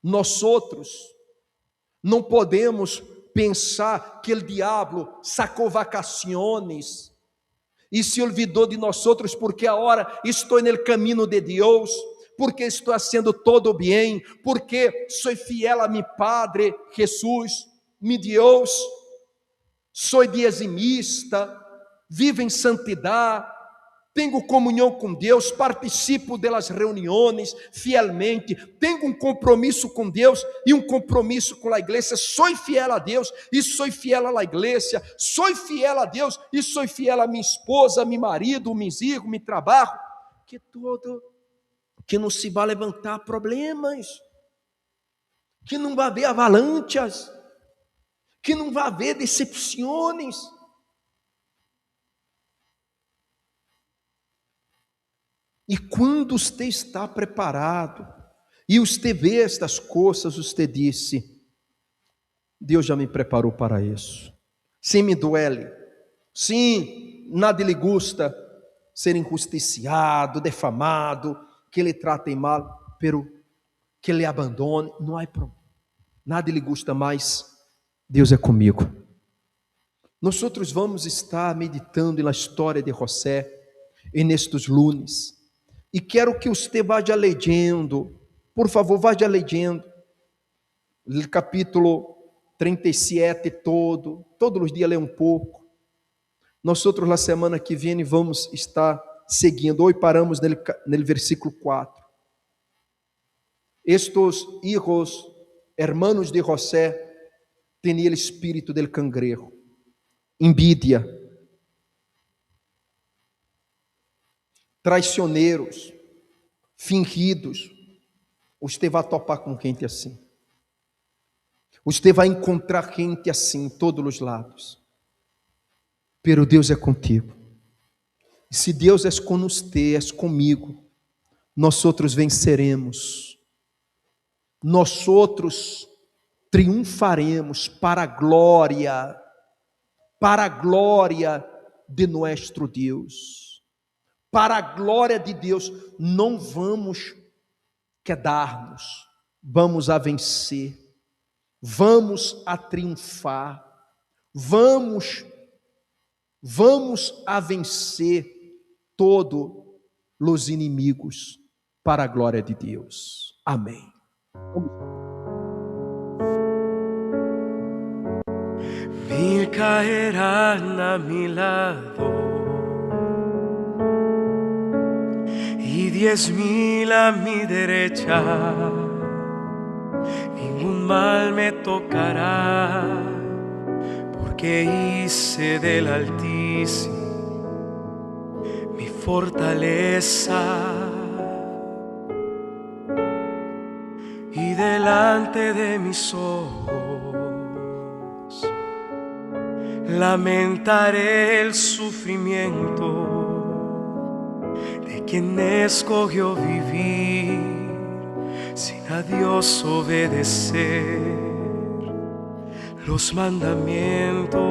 Nós outros não podemos pensar que o diabo sacou vacaciones e se olvidou de nós outros, porque agora estou no caminho de Deus, porque estou fazendo todo bem, porque sou fiel a meu Padre Jesus, meu Deus, sou dizimista, vivo em santidade, tenho comunhão com Deus, participo das reuniões fielmente, tenho um compromisso com Deus e um compromisso com a igreja, sou fiel a Deus e sou fiel à igreja, sou fiel a Deus e sou fiel a minha esposa, meu marido, meus filhos, meu trabalho, que não se vai levantar problemas, que não vai haver avalanches, que não vai haver decepções. E quando você está preparado, e você vê estas coisas, você disse: Deus já me preparou para isso. Sim, me duele. Sim, nada lhe gusta ser injusticiado, defamado, que lhe tratem mal, pero que lhe abandone, não há problema. Nada lhe gusta mais. Deus é comigo. Nós outros vamos estar meditando na história de José nestes lunes. E quero que você vá lendo, por favor, vá lendo, o capítulo 37 todos os dias lê um pouco. Nós outros, na semana que vem, vamos estar seguindo. Hoje paramos no versículo 4. Estes hijos, hermanos de José, tinham o espírito del cangrejo, envidia, traicioneiros, fingidos. Você vai topar com gente assim. Você vai encontrar gente assim em todos os lados. Pero Deus é contigo. E se Deus é com você, é comigo, nós outros venceremos. Nós outros triunfaremos para a glória de nosso Deus. Para a glória de Deus, não vamos quedar-nos, vamos a vencer, vamos a triunfar, vamos a vencer todos os inimigos para a glória de Deus. Amém. Mil caerán a mi lado y 10,000 a mi derecha, ningún mal me tocará, porque hice del Altísimo mi fortaleza, y delante de mis ojos lamentaré el sufrimiento de quien escogió vivir sin a Dios obedecer los mandamientos.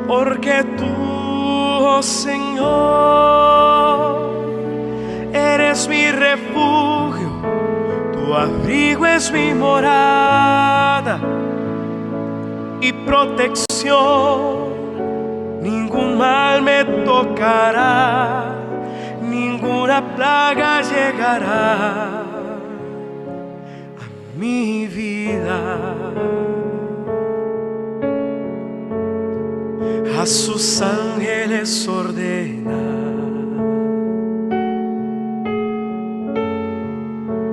Porque tú, oh Señor, eres mi refugio, tu abrigo es mi morada y protección. Ningún mal me tocará, ninguna plaga llegará a mi vida. A sus ángeles ordena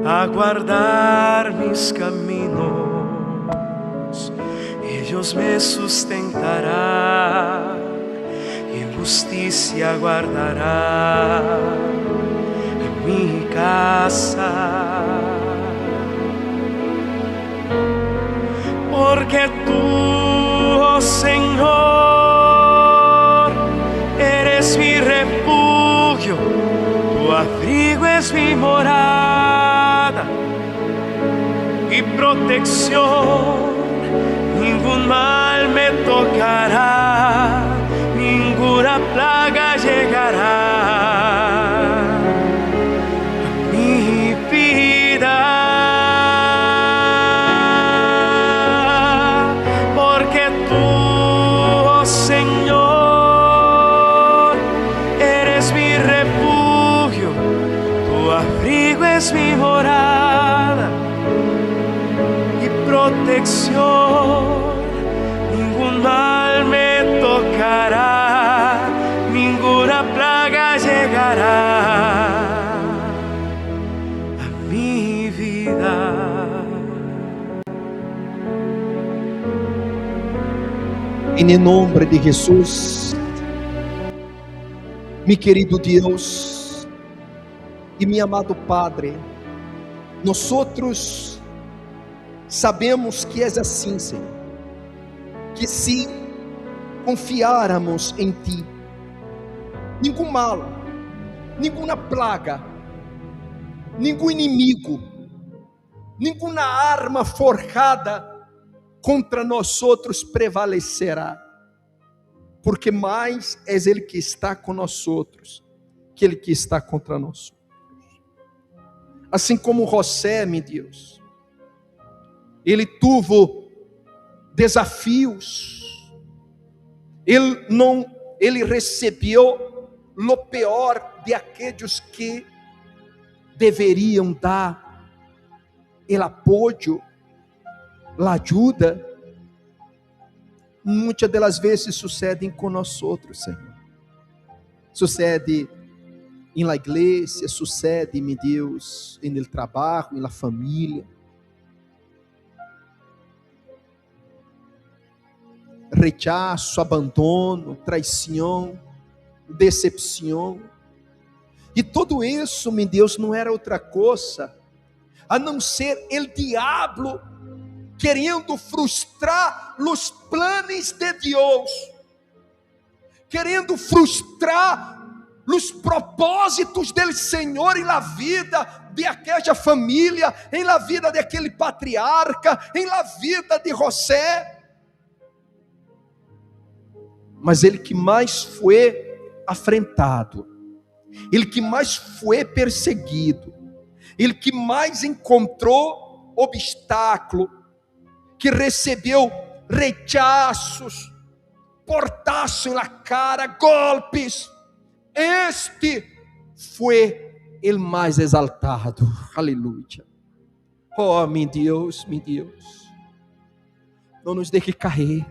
a guardar mis caminos, ellos me sustentarán y en justicia guardará mi casa. Porque tú, oh Señor, eres mi refugio, tu abrigo es mi morada y protección. Ningún mal me tocará, ninguna plaga llegará a mi vida. Porque tú, oh Señor, eres mi refugio, tu abrigo es mi morada y protección. Ningún mal me tocará, ninguna plaga llegará a mi vida. Em nome de Jesus, meu querido Deus e meu amado Padre, nós sabemos que és assim, Senhor, que se confiáramos em Ti, nenhum mal, nenhuma plaga, nenhum inimigo, nenhuma arma forjada contra nós outros prevalecerá, porque mais é Ele que está com nós outros, que Ele que está contra nós. Assim como José, meu Deus, ele teve desafios, ele recebeu o pior de aqueles que deveriam dar o apoio, a ajuda. Muitas das vezes sucedem com nós outros, Senhor. Sucede em la igreja, sucede, meu Deus, em el trabalho, em la família. Rechazo, abandono, traição, decepção. E tudo isso, meu Deus, não era outra coisa a não ser o diabo querendo frustrar os planos de Deus, querendo frustrar os propósitos do Senhor em la vida de aquela família, em la vida daquele patriarca, em la vida de José. Mas ele que mais foi afrentado, ele que mais foi perseguido, ele que mais encontrou obstáculo, que recebeu rechazos, portaço na cara, golpes, este foi o mais exaltado. Aleluia. Oh, meu Deus, não nos deixe cair,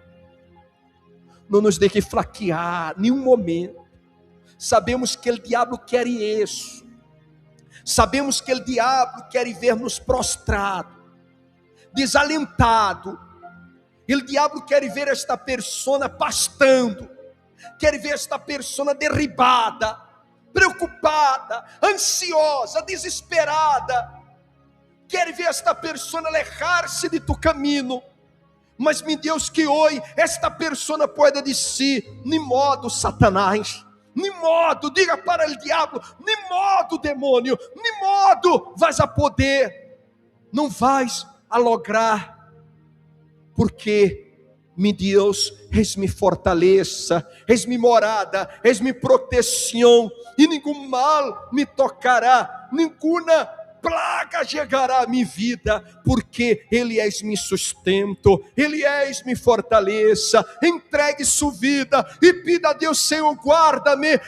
não nos deixe fraquear, nenhum momento. Sabemos que o diabo quer isso, sabemos que o diabo quer ver-nos prostrado, desalentado. O diabo quer ver esta pessoa pastando, quer ver esta pessoa derribada, preocupada, ansiosa, desesperada. Quer ver esta pessoa alejar-se de tu caminho, Mas, meu Deus, que hoje esta pessoa pode dizer, nem modo Satanás, nem modo, diga para o diabo, nem modo demônio, nem modo vais a poder, não vais a lograr, porque, meu Deus, és minha fortaleza, és minha morada, és minha proteção, e nenhum mal me tocará, nenhuma plaga chegará à minha vida, porque Ele és meu sustento, Ele és minha fortaleza. Entregue sua vida e pida a Deus: Senhor, guarda-me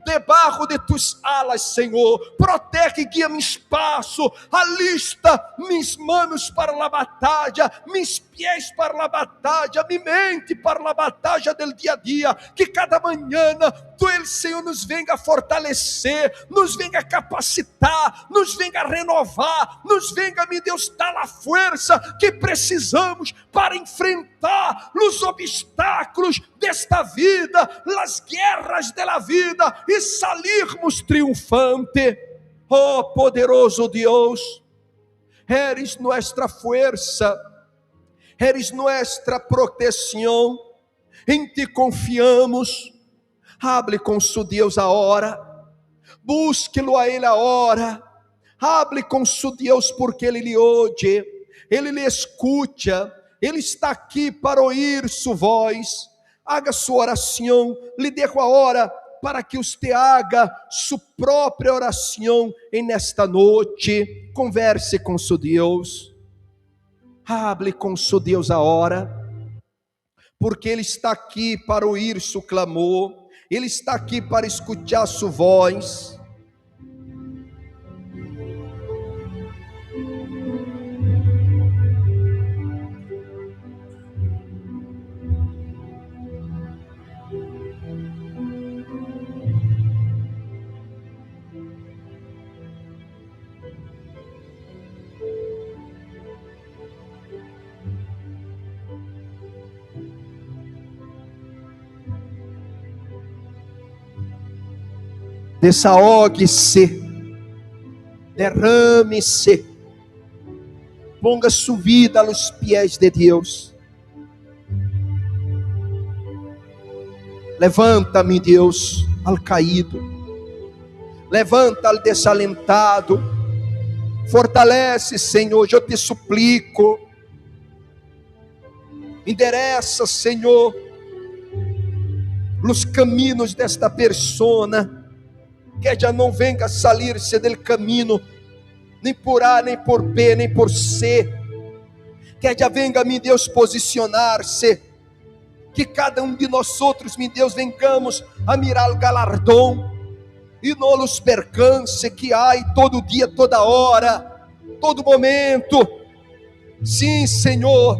debaixo de tuas alas, Senhor, protege e guia meu espaço, alista mis manos para a batalha, mis pés para a batalha, minha mente para a batalha do dia a dia, que cada manhã Tu, Senhor, nos venha fortalecer, nos venha capacitar, nos venha renovar, nos venha, meu Deus, dar a força que precisamos para enfrentar os obstáculos desta vida, as guerras da vida, e sairmos triunfante. Oh poderoso Deus, eres nossa força, eres nossa proteção, em Ti confiamos. Hable com seu Deus a hora, busque-lo a Ele a hora, hable com seu Deus, porque Ele lhe ouve, Ele lhe escuta, Ele está aqui para ouvir sua voz. Haga sua oração, lhe dejo a hora para que você haga sua própria oração nesta noite. Converse com seu Deus, hable com seu Deus a hora, porque Ele está aqui para ouvir seu clamor, Ele está aqui para escutar sua voz. Desahogue-se, derrame-se, ponga sua vida aos pés de Deus. Levanta-me, Deus, ao caído, levanta ao desalentado, fortalece, Senhor, eu te suplico, endereça, Senhor, os caminhos desta persona, que já não venga sair-se do caminho, nem por A, nem por B, nem por C, que já venga, meu Deus, posicionar-se, que cada um de nós outros, meu Deus, vengamos a mirar o galardão, e não os percance que há todo dia, toda hora, todo momento. Sim, Senhor,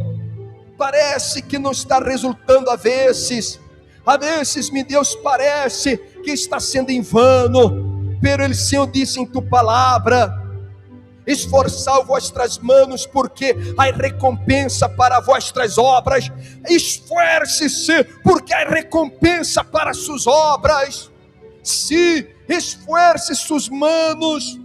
parece que não está resultando a vezes, meu Deus, parece que está sendo em vano, pero o Senhor disse em Tu palavra: esforçai vossas manos, porque há recompensa para vossas obras. Esforce-se, porque há recompensa para suas obras. Sim, esforce suas manos,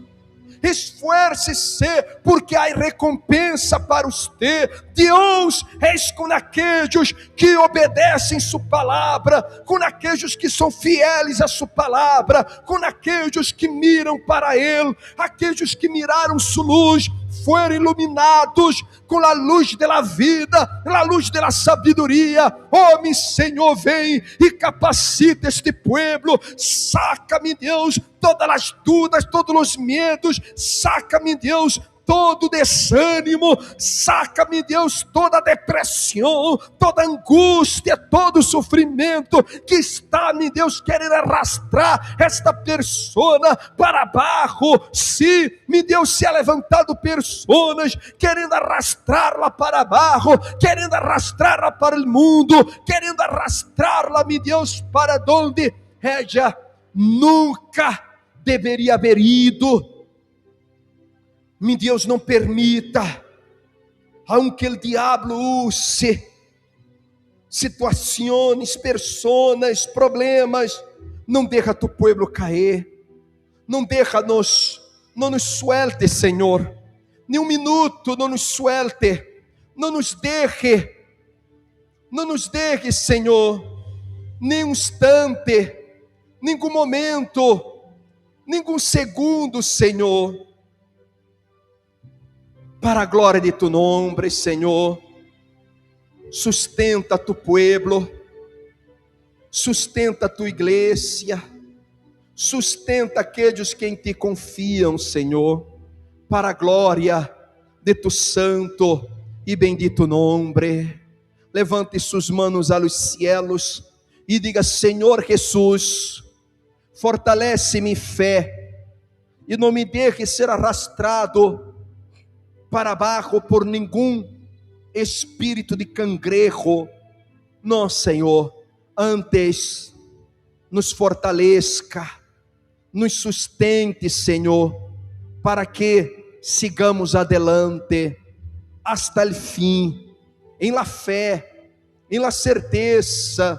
esforce-se, porque há recompensa para você. Deus é com aqueles que obedecem sua palavra, com aqueles que são fiéis à sua palavra, com aqueles que miram para Ele, aqueles que miraram sua luz, foram iluminados com a luz da vida, a luz da sabedoria. Oh, meu Senhor, vem e capacita este povo, saca-me, Deus, todas as dúvidas, todos os medos, saca-me, Deus, todo desânimo, saca-me, Deus, toda depressão, toda angústia, todo sofrimento que está, meu Deus, querendo arrastrar esta persona para baixo. Sim, meu Deus, se é levantado personas querendo arrastrá-la para baixo, querendo arrastrá-la para o mundo, querendo arrastrá-la, meu Deus, para onde ella nunca deveria haver ido. Meu Deus, não permita, aunque o diabo use situações, personas, problemas, não deixa tu povo cair, não deixa-nos, não nos suelte, Senhor, nem um minuto não nos suelte, não nos deixe Não nos deixe, Senhor, nenhum instante, nenhum momento, nenhum segundo, Senhor, para a glória de tu nome, Senhor. Sustenta tu pueblo, sustenta tu igreja, sustenta aqueles que em ti confiam, Senhor, para a glória de tu santo e bendito nome. Levante suas manos aos cielos e diga: Senhor Jesus, fortalece minha fé e não me deixe ser arrastrado para baixo por nenhum espírito de cangrejo. Não, Senhor, antes nos fortaleça, nos sustente, Senhor, para que sigamos adelante hasta el fim, em la fé, em la certeza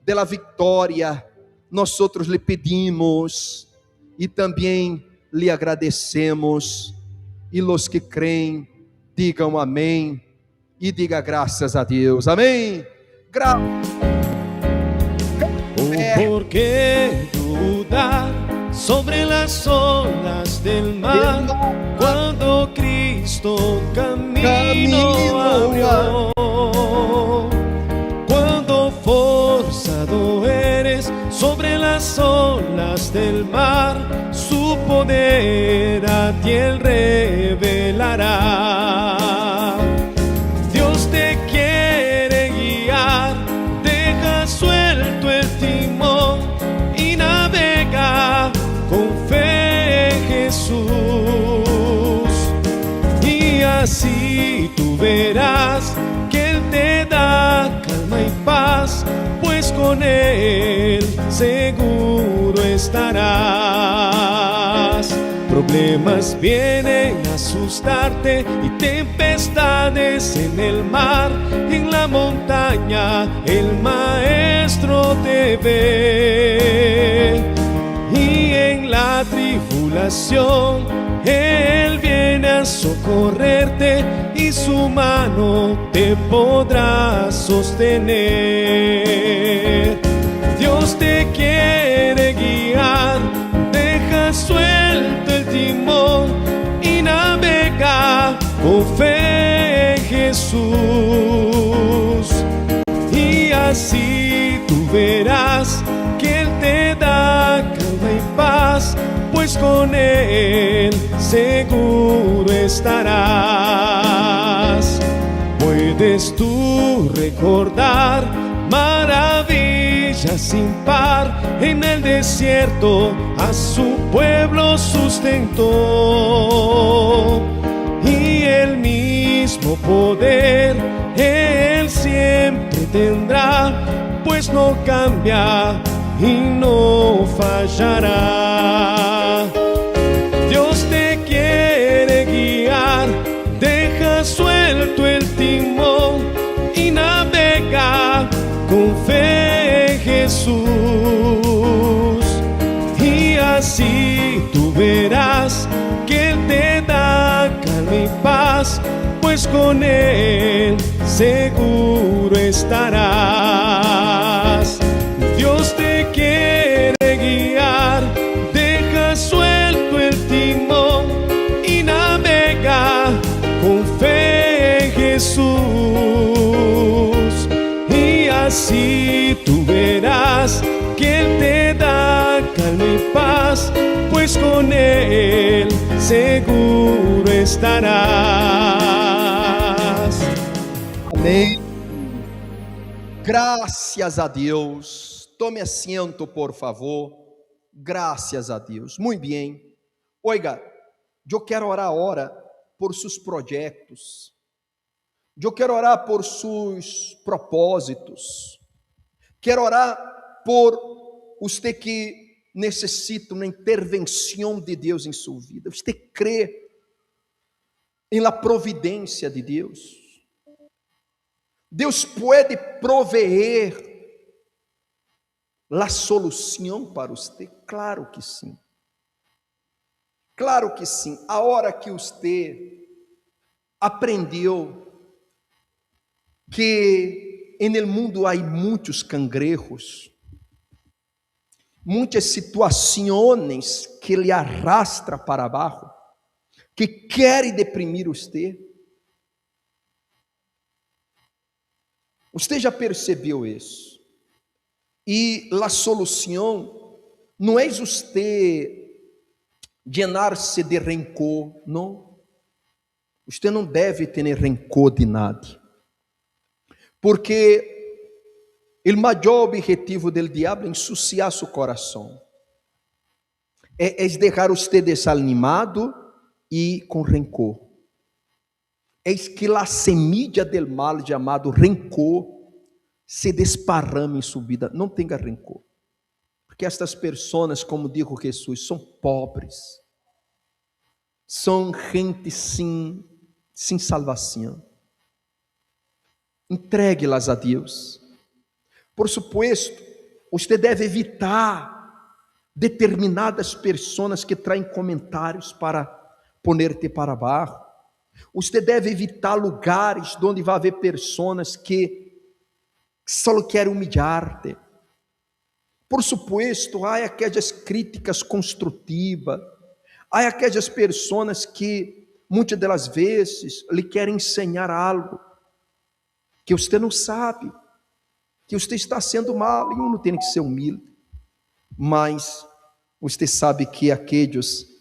de la vitória. Nós outros lhe pedimos e também lhe agradecemos. E los que creem, digam amém e diga graças a Deus. Amém. ¿Por qué dudar sobre las olas del mar cuando Cristo camino abrió? Cuando forzado eres sobre las olas del mar, su poder a ti él revelará. Dios te quiere guiar, deja suelto el timón y navega con fe en Jesús. Y así tú verás que Él te da calma y paz, pues con Él seguro estarás. Problemas vienen a asustarte y tempestades en el mar, en la montaña el maestro te ve. Y en la tribulación Él viene a socorrerte y su mano te podrá sostener. Dios te quiere guiar, deja suelto el timón y navega con fe en Jesús. Y así tú verás que Él te da calma y paz, pues con Él seguro estarás. Puedes tú recordar maravillas sin par, en el desierto a su pueblo sustentó. Y el mismo poder Él siempre tendrá, pues no cambia y no fallará. Dios te quiere guiar, deja suelto el timón y navega con fe en Jesús. Y así tú verás que Él te da calma y paz, pues con Él seguro estarás. Dios te quiere guiar, deja suelto el timón y navega con fe en Jesús. Y así tú verás que Él te da calma y paz, pues con Él seguro estarás. Amém. Graças a Deus. Tome assento, por favor. Graças a Deus. Muito bem. Oiga, eu quero orar agora por seus projetos. Eu quero orar por seus propósitos. Quero orar por você que necessita uma intervenção de Deus em sua vida. Você crê em la providência de Deus? Deus pode proveer a solução para você? Claro que sim. Claro que sim. A hora que você aprendeu que en el mundo há muitos cangrejos, muitas situações que lhe arrastra para abaixo, que querem deprimir você. Você já percebeu isso? E a solução não é você llenar-se de rancor, não. Você não deve ter rancor de nada, porque o maior objetivo do diabo é ensuciar seu coração, é deixar você desanimado e com rancor. É que a semilla del mal chamado rancor se desparrame em sua vida. Não tenha rancor, porque estas pessoas, como dijo Jesus, são pobres, são gente sem salvação. Entregue-las a Deus. Por supuesto, você deve evitar determinadas pessoas que traem comentários para poner-te para baixo. Você deve evitar lugares onde vai haver pessoas que só querem humilhar-te. Por supuesto, há aquelas críticas construtivas, há aquelas pessoas que muitas das vezes lhe querem ensinar algo que você não sabe, que você está sendo mal, e uno tem que ser humilde, mas você sabe que aqueles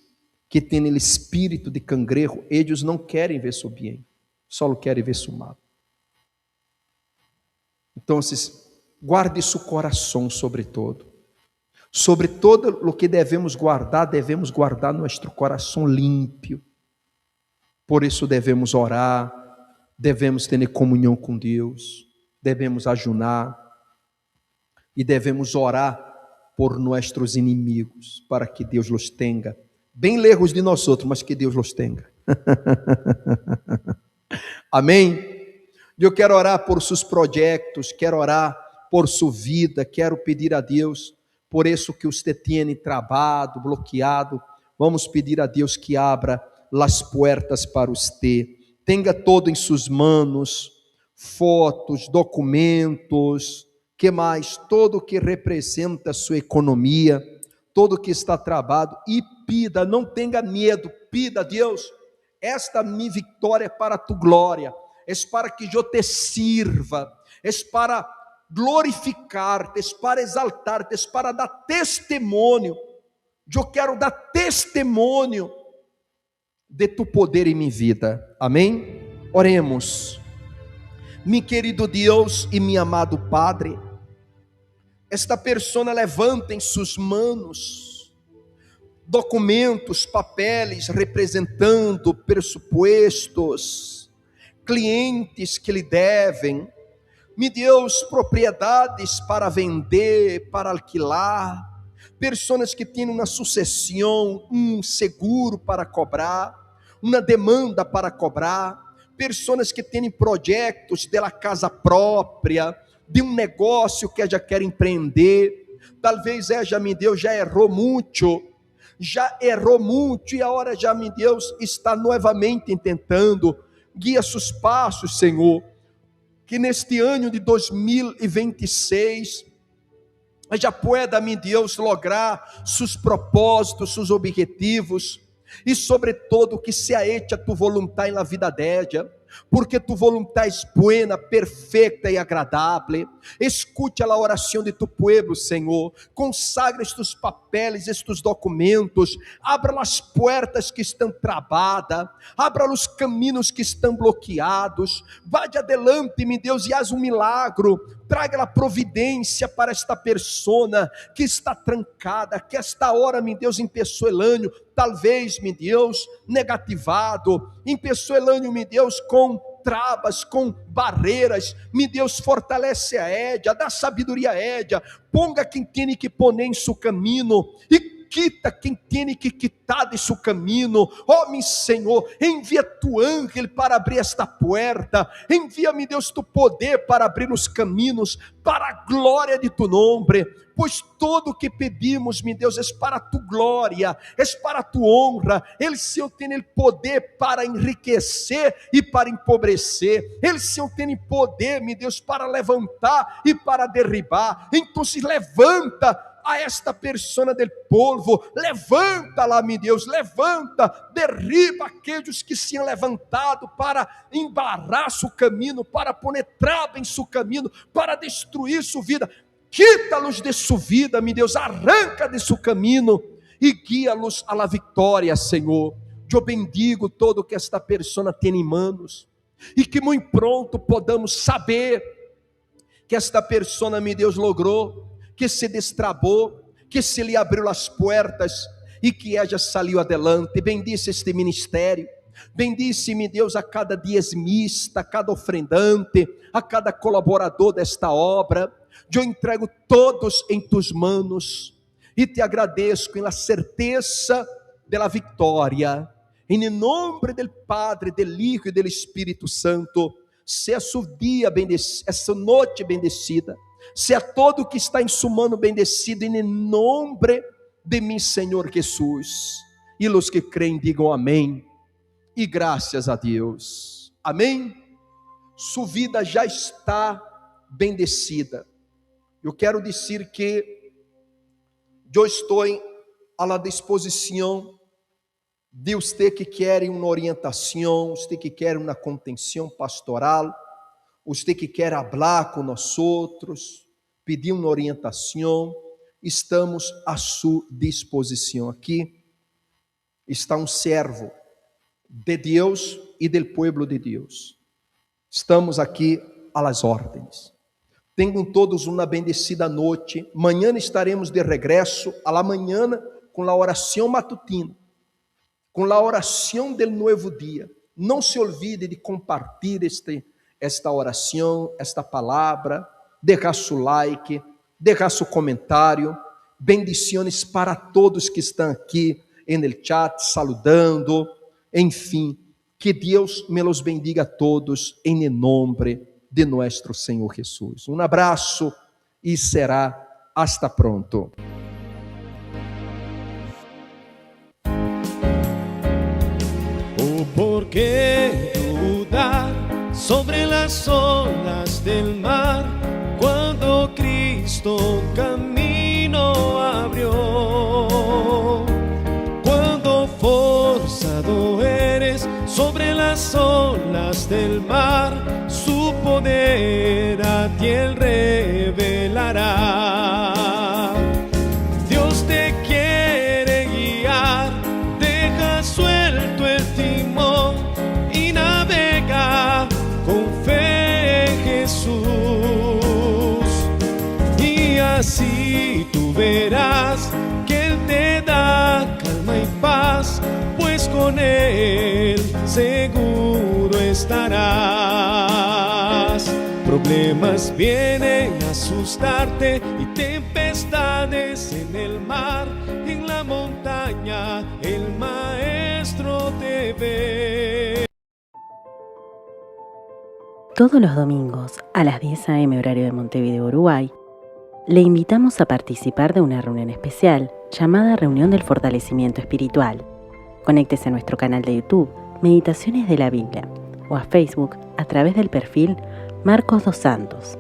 que têm o espírito de cangrejo, eles não querem ver seu bem, só querem ver seu mal. Então, guarde seu coração sobre todo o que devemos guardar nosso coração limpo. Por isso devemos orar, devemos ter comunhão com Deus, devemos ajunar e devemos orar por nossos inimigos, para que Deus los tenha bem lejos de nós outros, mas que Deus los tenha. Amém? Eu quero orar por seus projetos, quero orar por sua vida, quero pedir a Deus por isso que você tem travado, bloqueado. Vamos pedir a Deus que abra as portas para você. Tenha todo em suas mãos, fotos, documentos, que mais? Todo que representa a sua economia, todo que está travado, e pida, não tenha medo, pida a Deus, esta minha vitória é para a tua glória, é para que eu te sirva, é para glorificar-te, é para exaltar-te, é para dar testemunho. Eu quero dar testemunho de tu poder em minha vida. Amém? Oremos. Meu querido Deus e meu amado Padre, esta pessoa levanta em suas mãos documentos, papéis representando pressupostos, clientes que lhe devem, meu Deus, propriedades para vender, para alquilar, pessoas que têm uma sucessão, um seguro para cobrar, uma demanda para cobrar, pessoas que têm projetos de la casa própria, de um negócio que já quer empreender. Talvez ela, meu Deus, já errou muito e agora já, meu Deus, está novamente tentando. Guia seus passos, Senhor, que neste ano de 2026 já pueda, meu Deus, lograr seus propósitos, seus objetivos, e sobretudo que se aete a tu vontade na vida dela, porque tu vontade é buena, perfeita e agradável. Escute a oração de tu povo, Senhor. Consagra estes papéis, estes documentos. Abra as portas que estão travadas, abra os caminhos que estão bloqueados. Vá de adelante, meu Deus, e haz um milagre. Traga a providência para esta pessoa que está trancada, que esta hora, meu Deus, empeçou el ano, talvez, meu Deus, negativado, empeçou el ano, meu Deus, com travas, com barreiras. Meu Deus, fortalece a Édia, dá sabedoria a Édia, ponga quem tem que pôr em seu caminho, e quita quem tem que quitar de seu caminho. Oh, meu Senhor, envia tu ángel para abrir esta porta. Envia-me, Deus, tu poder para abrir os caminhos, para a glória de tu nome. Pois tudo o que pedimos, meu Deus, é para tu glória, é para tu honra. Ele, Senhor, tem o poder para enriquecer e para empobrecer. Ele, Senhor, tem poder, meu Deus, para levantar e para derribar. Então se levanta a esta persona del polvo, levanta lá, meu Deus, levanta, derriba aqueles que se han levantado para embarrar seu caminho, para pôr trava em seu caminho, para destruir sua vida. Quita-los de sua vida, meu Deus, arranca de seu caminho e guia-los à la vitória, Senhor. Eu bendigo todo que esta persona tem em manos, e que muito pronto podamos saber que esta persona, meu Deus, logrou, que se destravou, que se lhe abriu as portas e que ella saiu adelante. Bendice este ministério, bendice, meu Deus, a cada diezmista, a cada ofrendante, a cada colaborador desta obra. Eu entrego todos em tus manos e te agradeço com a certeza da vitória. Em nome do Padre, do Hijo e do Espírito Santo. Seja seu dia bendecido, essa noite bendecida. Seja todo que está em sua mano bendecido, em nome de mim, Senhor Jesus. E os que creem, digam amém. E graças a Deus. Amém? Sua vida já está bendecida. Eu quero dizer que eu estou à disposição de você que quer uma orientação, você que quer uma contenção pastoral, você que quer falar com nós outros, pedir uma orientação, estamos à sua disposição. Aqui está um servo de Deus e do povo de Deus. Estamos aqui às ordens. Tenham todos uma bendecida noite. Amanhã estaremos de regresso à la manhã com a oração matutina, com a oração do novo dia. Não se olvide de compartilhar esta oração, esta palavra, deixar seu like, deixar seu comentário. Bendições para todos que estão aqui no chat, saludando. Enfim, que Deus me los bendiga a todos em nome de nosso Senhor Jesus. Um abraço e será hasta pronto. O porquê dudar sobre las olas del mar cuando Cristo camino abrió? Cuando forzado eres sobre las olas del mar, su poder a ti él revelará. Dios te quiere guiar, deja suelto el timón y navega con fe en Jesús. Y así tú verás que Él te da calma y paz, pues con Él seguro estarás. Problemas vienen a asustarte y tempestades en el mar, en la montaña el maestro te ve. Todos los domingos a las 10 a.m. horario de Montevideo, Uruguay, le invitamos a participar de una reunión especial llamada Reunión del Fortalecimiento Espiritual. Conéctese a nuestro canal de YouTube Meditaciones de la Biblia o a Facebook a través del perfil Marcos dos Santos.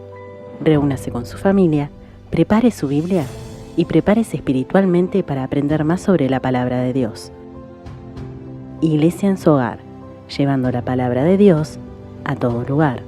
Reúnase con su familia, prepare su Biblia y prepárese espiritualmente para aprender más sobre la palabra de Dios. Iglesia en su hogar, llevando la palabra de Dios a todo lugar.